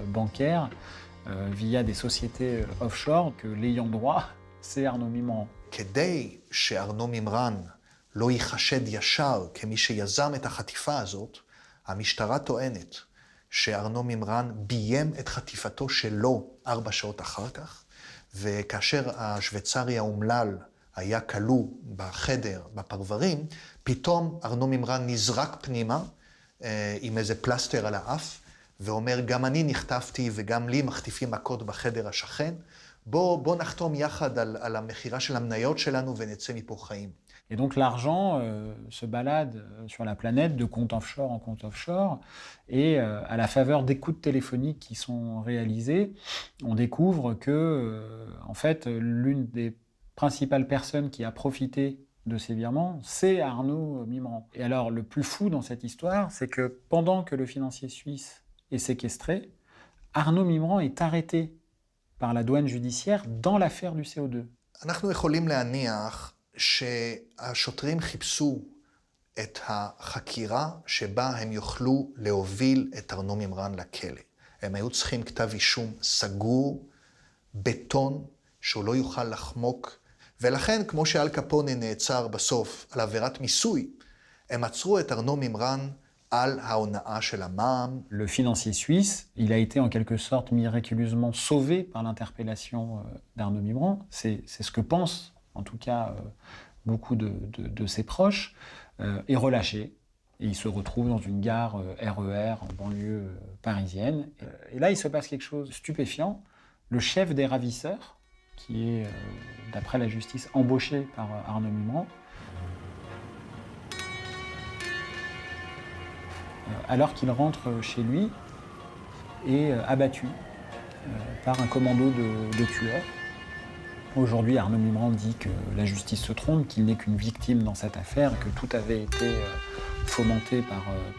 bancaires via des sociétés offshore que l'ayant droit, c'est Arnaud Mimran. כדי שארנו מימרן לא ייחשד ישר כמי שיזם את החטיפה הזאת, המשטרה טוענת שארנו מימרן ביים את חטיפתו שלו 4 שעות אחר כך, וכאשר השוויצרי האומלל היה כלוא בחדר, בפרברים, פתאום ארנו מימרן נזרק פנימה עם איזה פלסטר על האף, ואומר, גם אני נחטפתי וגם לי מחטיפים מכות בחדר השכן, בוא נחתום יחד על המחירה של המניות שלנו ונצא מפה חיים. Et donc l'argent se balade sur la planète de compte offshore en compte offshore et à la faveur d'écoutes téléphoniques qui sont réalisées, on découvre que en fait l'une des principales personnes qui a profité de ces virements, c'est Arnaud Mimran. Et alors le plus fou dans cette histoire, c'est que pendant que le financier suisse est séquestré, Arnaud Mimran est arrêté par la douane judiciaire dans l'affaire du CO2. אנחנו יכולים להניח שהשוטרים חיפשו את החקירה שבה הם יוכלו להוביל את ארנו מימרן לכלא. הם היו צריכים כתב אישום סגור, בטון, שהוא לא יוכל לחמוק, ולכן, כמו שאל קפונה נעצר בסוף על עבירת מיסוי, הם עצרו את ארנו מימרן על ההונאה של המע"מ. Le financier suisse, il a été en quelque sorte miraculeusement sauvé par l'interpellation d'Arnaud Mimran. C'est ce que pensent, en tout cas, beaucoup de ses proches, est relâché. Et il se retrouve dans une gare RER en banlieue parisienne. Et là, il se passe quelque chose de stupéfiant. Le chef des ravisseurs, qui est, d'après la justice, embauché par Arnaud Mimran, alors qu'il rentre chez lui, est abattu par un commando de tueurs. Aujourd'hui, Arnaud Mimran dit que la justice se trompe, qu'il n'est qu'une victime dans cette affaire, que tout avait été fomenté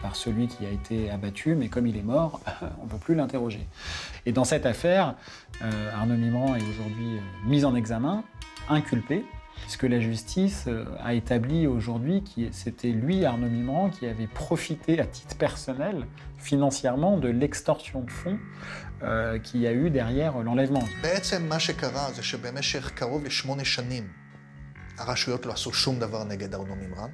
par celui qui a été abattu, mais comme il est mort, on ne peut plus l'interroger. Et dans cette affaire, Arnaud Mimran est aujourd'hui mis en examen, inculpé, puisque la justice a établi aujourd'hui que c'était lui, Arnaud Mimran, qui avait profité à titre personnel, financièrement, de l'extorsion de fonds qu'il y a eu derrière l'enlèvement. בעצם מה שקרה זה שבמשך קרוב ל8 שנים הרשויות לא עשו שום דבר נגד ארנו מימרן,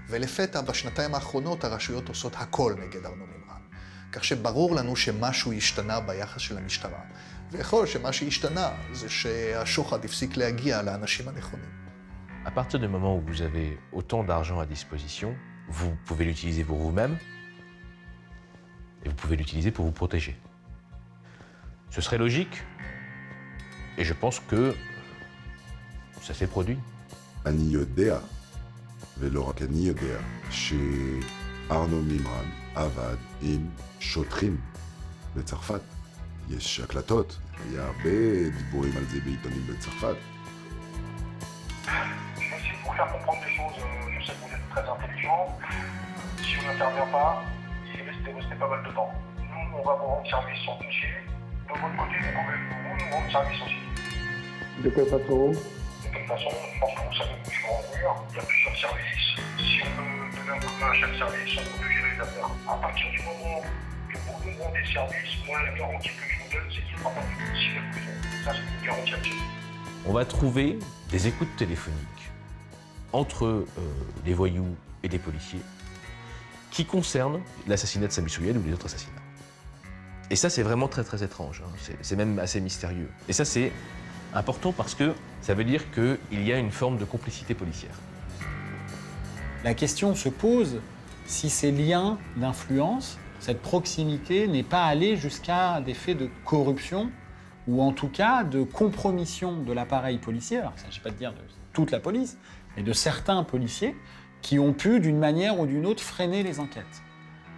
ולפתע בשנתיים האחרונות הרשויות עושות הכל נגד ארנו מימרן. כך שברור לנו שמשהו השתנה ביחס של המשטרה, ויכול להיות שמה שהשתנה זה שהשוחד הפסיק להגיע לאנשים הנכונים. À partir du moment où vous avez autant d'argent à disposition, vous pouvez l'utiliser pour vous-même et vous pouvez l'utiliser pour vous protéger. Ce serait logique et je pense que ça s'est produit. אני יודע, ולא רק אני יודע, שארנו מימרן עבד עם שוטרים בצרפת. יש הקלטות, היה הרבה דיבורים על זה בעיתונים בצרפת. Pour faire comprendre des choses, je sais que vous êtes très intelligent. Si on n'intervient pas, il reste pas mal de temps. Nous, on va vous rendre service sur dossier. De votre côté, vous pouvez nous rendre service aussi. De quelle façon? De quelle façon? Je pense que vous savez où je peux en venir. Il y a plusieurs services. Si on peut donner un coup de main à chaque service, on peut gérer les affaires. À partir du moment que vous nous rendez service, moi, la garantie que je vous donne, c'est qu'il ne fera pas plus de 6 9 prisons. Ça, c'est une garantie absolue. On va trouver des écoutes téléphoniques entre les voyous et les policiers qui concernent l'assassinat de Sami Souyed ou les autres assassinats. Et ça, c'est vraiment très très étrange, hein. C'est même assez mystérieux. Et ça, c'est important parce que ça veut dire qu'il y a une forme de complicité policière. La question se pose si ces liens d'influence, cette proximité n'est pas allée jusqu'à des faits de corruption ou en tout cas de compromission de l'appareil policier. Alors, il ne s'agit pas de dire de toute la police, mais de certains policiers qui ont pu, d'une manière ou d'une autre, freiner les enquêtes.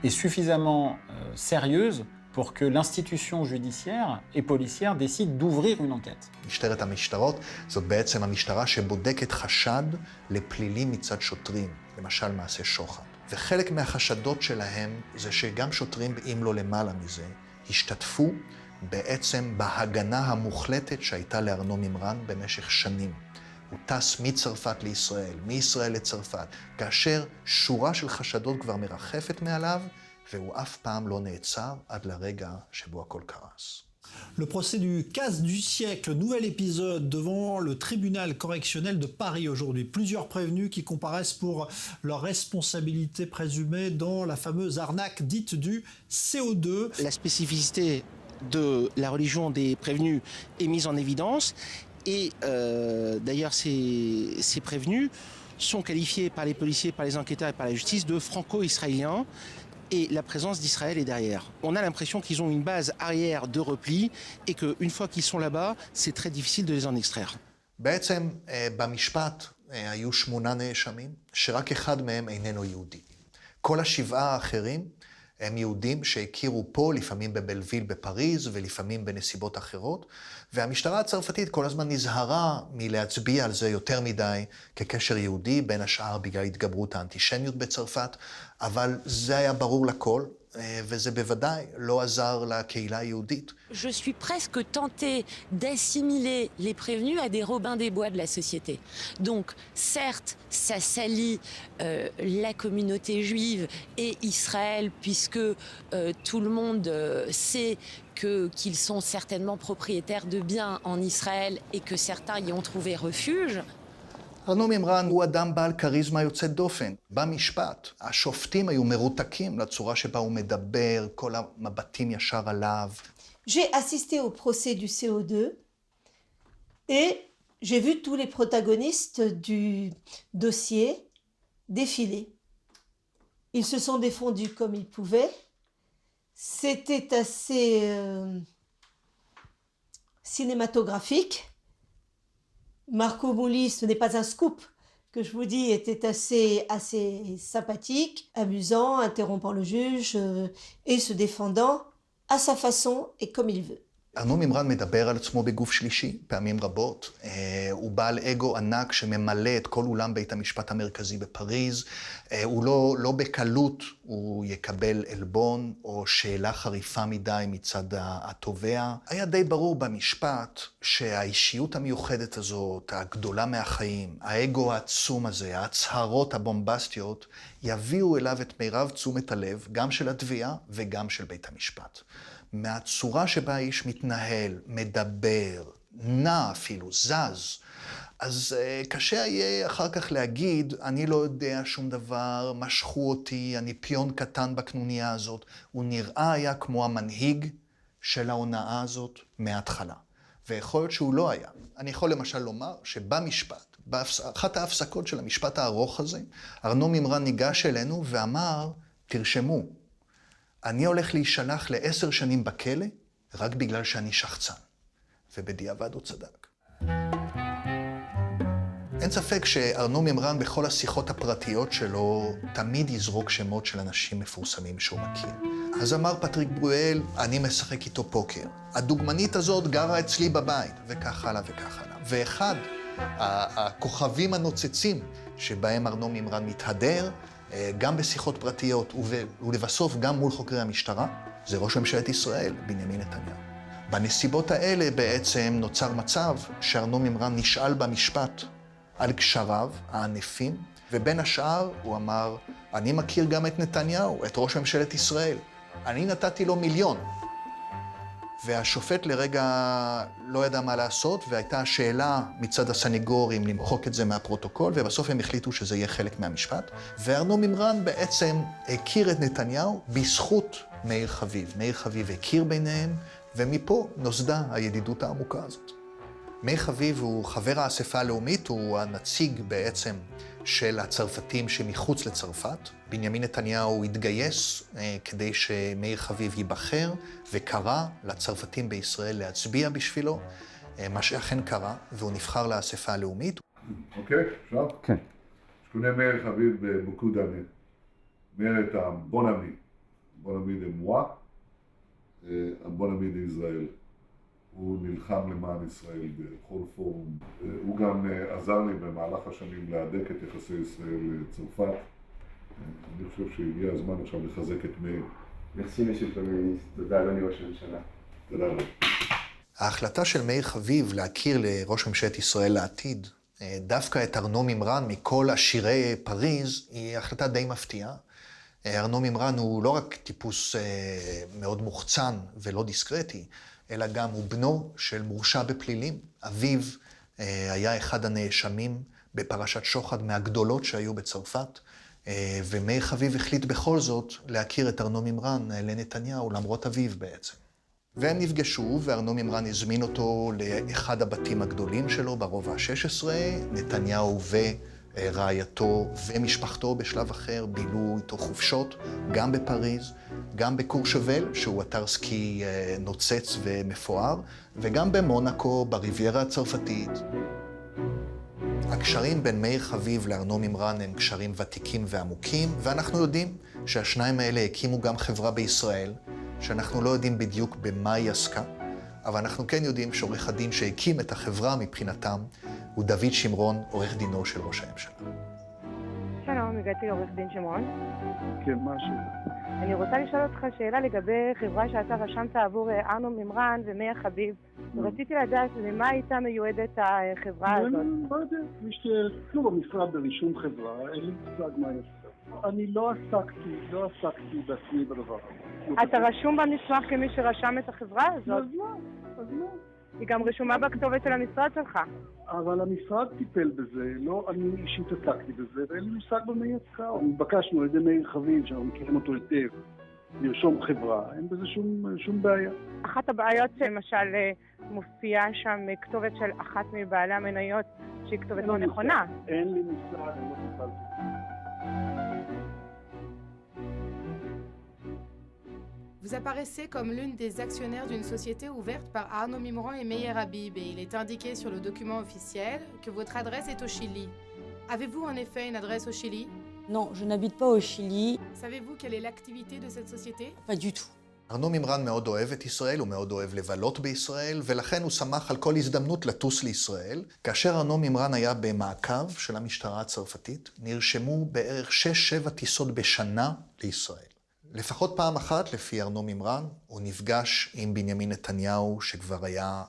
Et suffisamment sérieuses pour que l'institution judiciaire et policière décide d'ouvrir une enquête. משטרת המשטרות זאת בעצם המשטרה שבודקת חשד לפלילים מצד שוטרים, למשל מעשה שוחד. וחלק מהחשדות שלהם זה שגם שוטרים, אם לא למעלה מזה, השתתפו בעצם בהגנה המוחלטת שהייתה לארנו מימרן במשך שנים. הוא טס מצרפת לישראל, מישראל לצרפת, כאשר שורה של חשדות כבר מרחפת מעליו, והוא אף פעם לא נעצר עד לרגע שבו הכל קרס. Le procès du casse du siècle, nouvel épisode devant le tribunal correctionnel de Paris aujourd'hui. Plusieurs prévenus qui comparaissent pour leur responsabilité présumée dans la fameuse arnaque dite du CO2. La spécificité de la religion des prévenus est mise en évidence et d'ailleurs ces prévenus sont qualifiés par les policiers, par les enquêteurs et par la justice de franco-israéliens. Et la présence d'Israël est derrière. On a l'impression qu'ils ont une base arrière de repli et qu'une fois qu'ils sont là-bas, c'est très difficile de les en extraire. בעצם במשפט היו 8 נאשמים, שרק אחד מהם איננו יהודי. כל השבעה האחרים הם יהודים שהכירו פה, לפעמים בבלוויל בפריז ולפעמים בנסיבות אחרות, והמשטרה הצרפתית כל הזמן נזהרה מלהצביע על זה יותר מדי כקשר יהודי, בין השאר בגלל התגברות האנטישמיות בצרפת, אבל זה היה ברור לכל, וזה בוודאי לא עזר לקהילה היהודית. Je suis presque tentée d'assimiler les prévenus à des Robins des Bois de la société. Donc, certes, ça salit la communauté juive et Israël, puisque tout le monde sait qu'ils sont certainement propriétaires de biens en Israël et que certains y ont trouvé refuge. ארנו מימרן הוא אדם בעל כריזמה יוצאת דופן. במשפט, השופטים היו מרותקים לצורה שבה הוא מדבר, כל המבטים ישר עליו. J'ai assisté au procès du CO2 et j'ai vu tous les protagonistes du dossier défiler. Ils se sont défendus comme ils pouvaient. C'était assez cinématographique. Marco Mouli, ce n'est pas un scoop que je vous dis, était assez sympathique, amusant, interrompant le juge et se défendant à sa façon et comme il veut. ארנו מימרן מדבר על עצמו בגוף שלישי, פעמים רבות. הוא בעל אגו ענק שממלא את כל אולם בית המשפט המרכזי בפריז. הוא לא בקלות, הוא יקבל עלבון או שאלה חריפה מדי מצד התובע. היה די ברור במשפט שהאישיות המיוחדת הזאת, הגדולה מהחיים, האגו העצום הזה, ההצהרות הבומבסטיות, יביאו אליו את מירב תשומת הלב, גם של התביעה וגם של בית המשפט. מהצורה שבה האיש מתנהל, מדבר, נע אפילו, זז, אז קשה יהיה אחר כך להגיד, אני לא יודע שום דבר, משכו אותי, אני פיון קטן בקנוניה הזאת. הוא נראה היה כמו המנהיג של ההונאה הזאת מההתחלה. ויכול להיות שהוא לא היה. אני יכול למשל לומר שבמשפט, באחת ההפסקות של המשפט הארוך הזה, ארנו מימרן ניגש אלינו ואמר, תרשמו, אני הולך להישלח ל10 שנים בכלא, רק בגלל שאני שחצן. ובדיעבד הוא צדק. אין ספק שארנו מימרן בכל השיחות הפרטיות שלו, תמיד יזרוק שמות של אנשים מפורסמים שהוא מכיר. אז אמר פטריק ברואל, אני משחק איתו פוקר. הדוגמנית הזאת גרה אצלי בבית, וכך הלאה וכך הלאה. ואחד הכוכבים הנוצצים שבהם ארנו מימרן מתהדר, גם בשיחות פרטיות ולבסוף גם מול חוקרי המשטרה, זה ראש ממשלת ישראל, בנימין נתניהו. בנסיבות האלה בעצם נוצר מצב שארנו מימרן נשאל במשפט על קשריו הענפים, ובין השאר הוא אמר, אני מכיר גם את נתניהו, את ראש ממשלת ישראל. אני נתתי לו 1,000,000. והשופט לרגע לא ידע מה לעשות, והייתה שאלה מצד הסניגורים למחוק את זה מהפרוטוקול, ובסוף הם החליטו שזה יהיה חלק מהמשפט. וארנו מימרן בעצם הכיר את נתניהו בזכות מאיר חביב. מאיר חביב הכיר ביניהם, ומפה נוסדה הידידות העמוקה הזאת. מאיר חביב הוא חבר האספה הלאומית, הוא הנציג בעצם של הצרפתים שמחוץ לצרפת. בנימין נתניהו התגייס כדי שמאיר חביב ייבחר, וקרא לצרפתים בישראל להצביע בשבילו, מה שאכן קרה, והוא נבחר לאספה הלאומית. אוקיי, עכשיו? כן. Je connais מאיר חביב beaucoup d'années. מאיר est un bon ami. Bon ami de moi, un bon ami d'Israël. הוא נלחם למען ישראל בכל פורום. הוא גם עזר לי במהלך השנים להדק את יחסי ישראל-צרפת. אני חושב שהגיע הזמן עכשיו לחזק את מאיר. מרסי משיב פמיניסט, תודה אדוני ראש הממשלה. תודה רבה. ההחלטה של מאיר חביב להכיר לראש ממשלת ישראל לעתיד, דווקא את ארנו מימרן מכל עשירי פריז, היא החלטה די מפתיעה. ארנו מימרן הוא לא רק טיפוס מאוד מוחצן ולא דיסקרטי, אלא גם הוא בנו של מורשע בפלילים. אביו היה אחד הנאשמים בפרשת שוחד מהגדולות שהיו בצרפת, ומאיר חביב החליט בכל זאת להכיר את ארנו מימרן לנתניהו, למרות אביו בעצם. והם נפגשו, וארנו מימרן הזמין אותו לאחד הבתים הגדולים שלו ברובע ה-16, נתניהו ורעייתו ומשפחתו בשלב אחר בילו איתו חופשות, גם בפריז, גם בקורשבל, שהוא אתר סקי נוצץ ומפואר, וגם במונקו, בריביירה הצרפתית. הקשרים בין מאיר חביב לארנו מימרן הם קשרים ותיקים ועמוקים, ואנחנו יודעים שהשניים האלה הקימו גם חברה בישראל, שאנחנו לא יודעים בדיוק במה היא עסקה, אבל אנחנו כן יודעים שעורך הדין שהקים את החברה מבחינתם הוא דוד שמרון, עורך דינו של ראש הממשלה. שלום, הגעתי לעורך דין שמרון. כן, מה השאלה? אני רוצה לשאול אותך שאלה לגבי חברה שאתה רשמת עבור ארנו מימרן ומאיר חביב. רציתי לדעת למה הייתה מיועדת החברה הזאת. אני לא יודע, יש כלום במשרד ברישום חברה, אין לי מושג מה יש. אני לא עסקתי בעצמי בדבר הזה. אתה רשום במסמך כמי שרשם את החברה הזאת? אז לא. היא גם רשומה בכתובת של המשרד שלך. אבל המשרד טיפל בזה, לא אני אישית עסקתי בזה, ואין לי מושג במה היא עסקה. התבקשנו על ידי מאיר חביב, שאנחנו מכירים אותו היטב, לרשום חברה, אין בזה שום בעיה. אחת הבעיות למשל מופיעה שם כתובת של אחת מבעלי המניות, שהיא כתובת לא נכונה. אין לי מושג, אני לא טיפלתי. Vous apparaissez comme l'une des actionnaires d'une société ouverte par Arnaud Mimran et Meyer Habib et il est indiqué sur le document officiel que votre adresse est au Chili. Avez-vous en effet une adresse au Chili? Non, je n'habite pas au Chili. Savez-vous quelle est l'activité de cette société? Pas du tout. ארנו מימרן מאוד אוהב את ישראל, הוא מאוד אוהב לבלות בישראל, ולכן הוא שמח על כל הזדמנות לטוס לישראל. כאשר ארנו מימרן היה במעקב של המשטרה הצרפתית, נרשמו בערך 6-7 טיסות בשנה לישראל. לפחות פעם אחת, לפי ארנו מימרן, הוא נפגש עם בנימין נתניהו, שכבר היה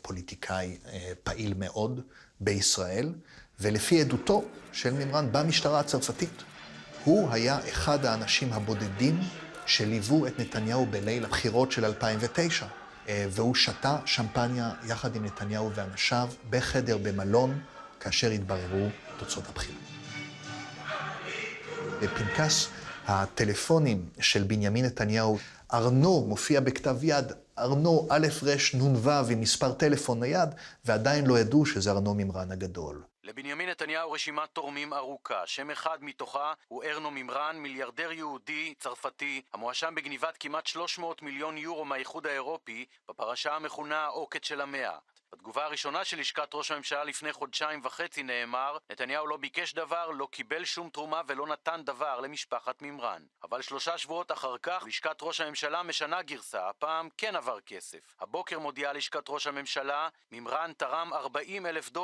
פוליטיקאי פעיל מאוד בישראל, ולפי עדותו של מימרן במשטרה הצרפתית, הוא היה אחד האנשים הבודדים שליוו את נתניהו בליל הבחירות של 2009, והוא שתה שמפניה יחד עם נתניהו ואנשיו בחדר במלון, כאשר התבררו תוצאות הבחירות. בפנקס הטלפונים של בנימין נתניהו, ארנו מופיע בכתב יד, ארנו א' ר' נ' ו' עם מספר טלפון נייד, ועדיין לא ידעו שזה ארנו מימרן הגדול. לבנימין נתניהו רשימת תורמים ארוכה. שם אחד מתוכה הוא ארנו מימרן, מיליארדר יהודי צרפתי, המואשם בגניבת כמעט 300 מיליון יורו מהאיחוד האירופי, בפרשה המכונה העוקץ של המאה. בתגובה הראשונה של לשכת ראש הממשלה לפני 1.5 חודשים נאמר, נתניהו לא ביקש דבר, לא קיבל שום תרומה ולא נתן דבר למשפחת מימרן. אבל 3 שבועות אחר כך, לשכת ראש הממשלה משנה גרסה, הפעם כן עבר כסף. הבוקר מודיעה לשכת ראש הממשלה, מימרן תרם $40,000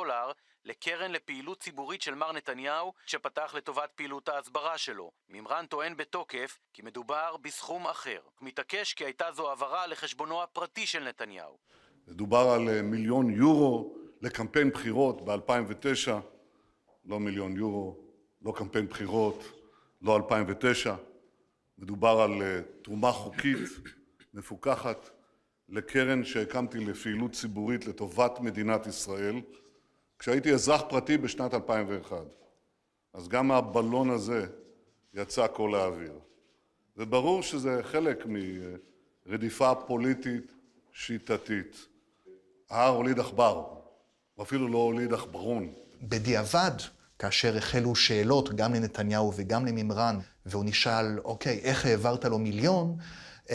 לקרן לפעילות ציבורית של מר נתניהו, שפתח לטובת פעילות ההסברה שלו. מימרן טוען בתוקף כי מדובר בסכום אחר. מתעקש כי הייתה זו העברה לחשבונו הפרטי של נתניהו. מדובר על $1,000,000 לקמפיין בחירות ב-2009, לא $1,000,000, לא קמפיין בחירות, לא 2009. מדובר על תרומה חוקית, מפוקחת, לקרן שהקמתי לפעילות ציבורית לטובת מדינת ישראל, כשהייתי אזרח פרטי בשנת 2001. אז גם מהבלון הזה יצא כל האוויר. וברור שזה חלק מרדיפה פוליטית שיטתית. ההר הוליד עכבר, ואפילו לא הוליד עכברון. בדיעבד, כאשר החלו שאלות גם לנתניהו וגם למימרן, והוא נשאל, אוקיי, איך העברת לו $1,000,000?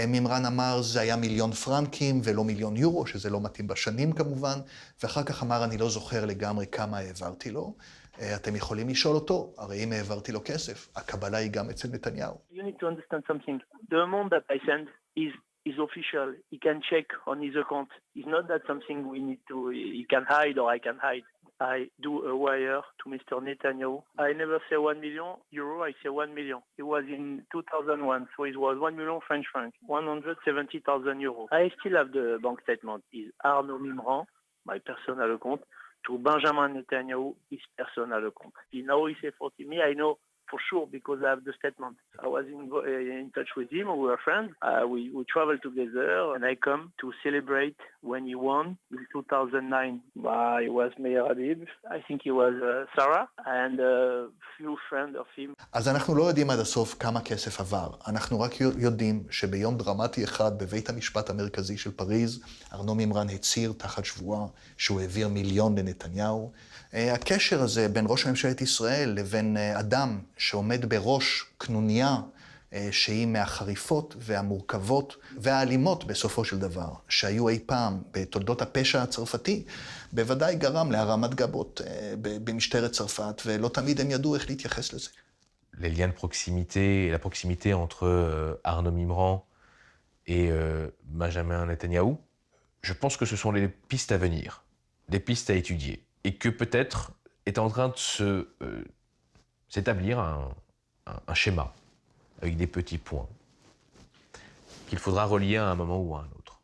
מימרן אמר, זה היה $1,000,000 פרנקים ולא $1,000,000, שזה לא מתאים בשנים כמובן, ואחר כך אמר, אני לא זוכר לגמרי כמה העברתי לו. אתם יכולים לשאול אותו, הרי אם העברתי לו כסף, הקבלה היא גם אצל נתניהו. You need to understand something. The amount that I send is official. He can check on his account. It's not that something we need to, he can hide or I can hide. I do a wire to Mr. Netanyahu. I never say €1,000,000, I say 1,000,000. It was in 2001, so it was 1,000,000 French francs, €170,000. I still have the bank statement. Is Arnaud Mimran, my personal account, to Benjamin Netanyahu, his personal account. He now he say 40 me, I know for sure because I have the statement. I was in touch with him, we were friends. We traveled together and I come to celebrate when he won in 2009. He was Meir Habib, I think he was Sarah and a few friends of him. אז אנחנו לא יודעים עד הסוף כמה כסף עבר. אנחנו רק יודעים שביום דרמטי אחד בבית המשפט המרכזי של פריז, ארנו מימרן הצהיר תחת שבועה שהוא העביר $1,000,000 לנתניהו. הקשר הזה בין ראש ממשלת ישראל לבין אדם שעומד בראש קנוניה שהיא מהחריפות והמורכבות והאלימות בסופו של דבר, שהיו אי פעם בתולדות הפשע הצרפתי, בוודאי גרם להרמת גבות במשטרת צרפת, ולא תמיד הם ידעו איך להתייחס לזה. Les liens de proximité et la proximité entre Arnaud Mimran et Benjamin Netanyahou, je pense que ce sont les pistes à venir, des pistes à étudier, et que peut-être est en train de s'établir un schéma avec des petits points qu'il faudra relier à un moment ou à un autre.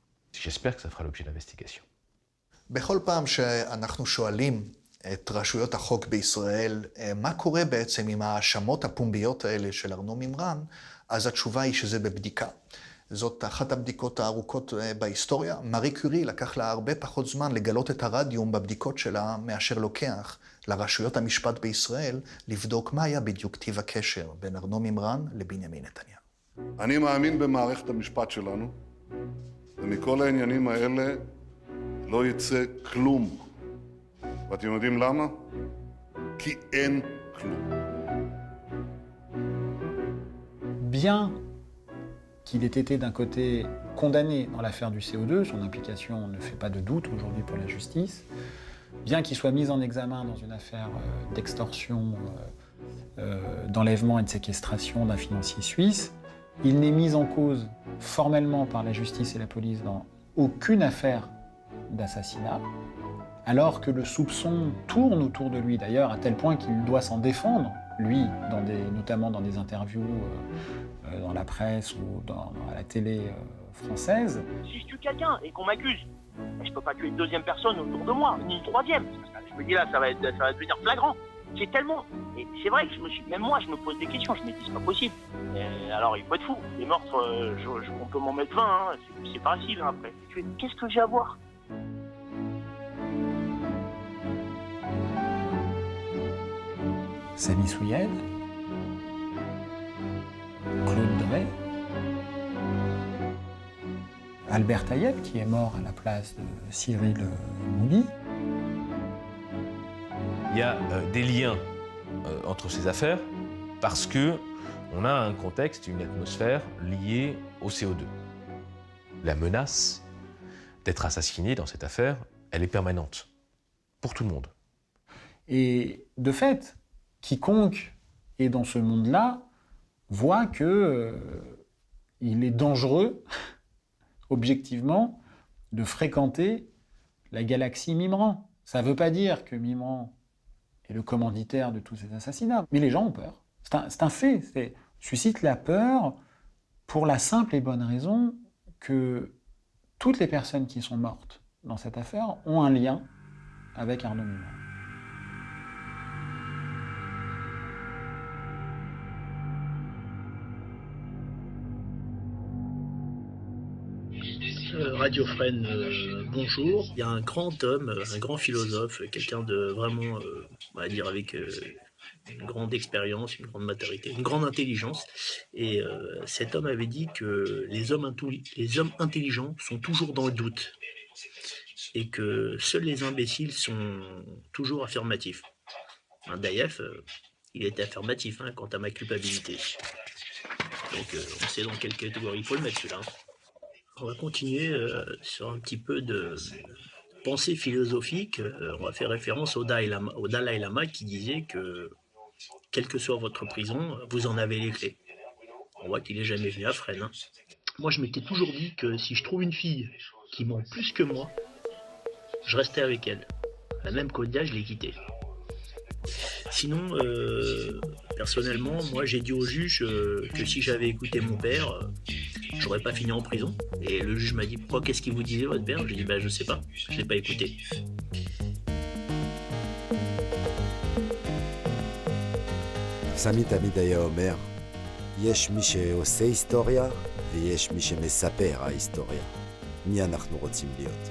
J'espère que ça fera l'objet d'investigation. בכל פעם שאנחנו שואלים את רשויות החוק בישראל, מה קורה בעצם עם ההאשמות הפומביות האלה של ארנו מימרן, אז התשובה היא שזה בבדיקה. זאת אחת הבדיקות הארוכות בהיסטוריה. מארי קורי לקח לה הרבה פחות זמן לגלות את הרדיום בבדיקות שלה מאשר לוקח לרשויות המשפט בישראל לבדוק מה היה בדיוק טיב הקשר בין ארנו מימרן לבנימין נתניהו. אני מאמין במערכת המשפט שלנו, ומכל העניינים האלה לא יצא כלום. ואתם יודעים למה? כי אין כלום. Bien qu'il ait été d'un côté condamné dans l'affaire du CO2, son implication ne fait pas de doute aujourd'hui pour la justice, bien qu'il soit mis en examen dans une affaire d'extorsion, d'enlèvement et de séquestration d'un financier suisse, Il n'est mis en cause formellement par la justice et la police dans aucune affaire d'assassinat, alors que le soupçon tourne autour de lui d'ailleurs, à tel point qu'il doit s'en défendre, lui, notamment dans des interviews dans la presse ou à la télé française. Si je tue quelqu'un et qu'on m'accuse, je peux pas tuer une deuxième personne autour de moi, ni une troisième. Je me dis là, ça va devenir flagrant. C'est tellement... Et c'est vrai que même moi, je me pose des questions, je me dis, c'est pas possible. Alors, il faut être fou. Les meurtres, on peut m'en mettre 20, hein. C'est facile hein, après. Qu'est-ce que j'ai à voir? Samy Souyed, Claude Drey, Albert Tayeb, qui est mort à la place de Cyril Mouly. Il y a des liens entre ces affaires parce que on a un contexte, une atmosphère liée au CO2. La menace d'être assassiné dans cette affaire, elle est permanente pour tout le monde. Et de fait, quiconque est dans ce monde-là voit que il est dangereux, objectivement, de fréquenter la galaxie Mimran. Ça ne veut pas dire que Mimran est le commanditaire de tous ces assassinats, mais les gens ont peur. C'est un fait. Suscite la peur pour la simple et bonne raison que toutes les personnes qui sont mortes dans cette affaire ont un lien avec Arnaud Mimran. Radio Fresnes, bonjour. Il y a un grand homme, un grand philosophe, quelqu'un de vraiment, on va dire, avec une grande expérience, une grande maturité, une grande intelligence. Et cet homme avait dit que les hommes intelligents sont toujours dans le doute et que seuls les imbéciles sont toujours affirmatifs. Daïef, il était affirmatif quant à ma culpabilité. Donc on sait dans quelle catégorie il faut le mettre celui-là. On va continuer sur un petit peu de pensée philosophique. On va faire référence au Dalai Lama qui disait que, quelle que soit votre prison, vous en avez les clés. On voit qu'il n'est jamais venu à Fresnes. Moi, je m'étais toujours dit que si je trouve une fille qui ment plus que moi, je restais avec elle. À la même Kodia, je l'ai quittée. Sinon, personnellement, moi j'ai dit au juge que si j'avais écouté mon père, j'aurais pas fini en prison. Et le juge m'a dit, pourquoi, qu'est-ce qu'il vous disait votre père? J'ai dit, je sais pas, je l'ai pas écouté. סמי תמיד היה אומר, יש מי שעושה היסטוריה ויש מי שמספר ההיסטוריה. מי אנחנו רוצים להיות?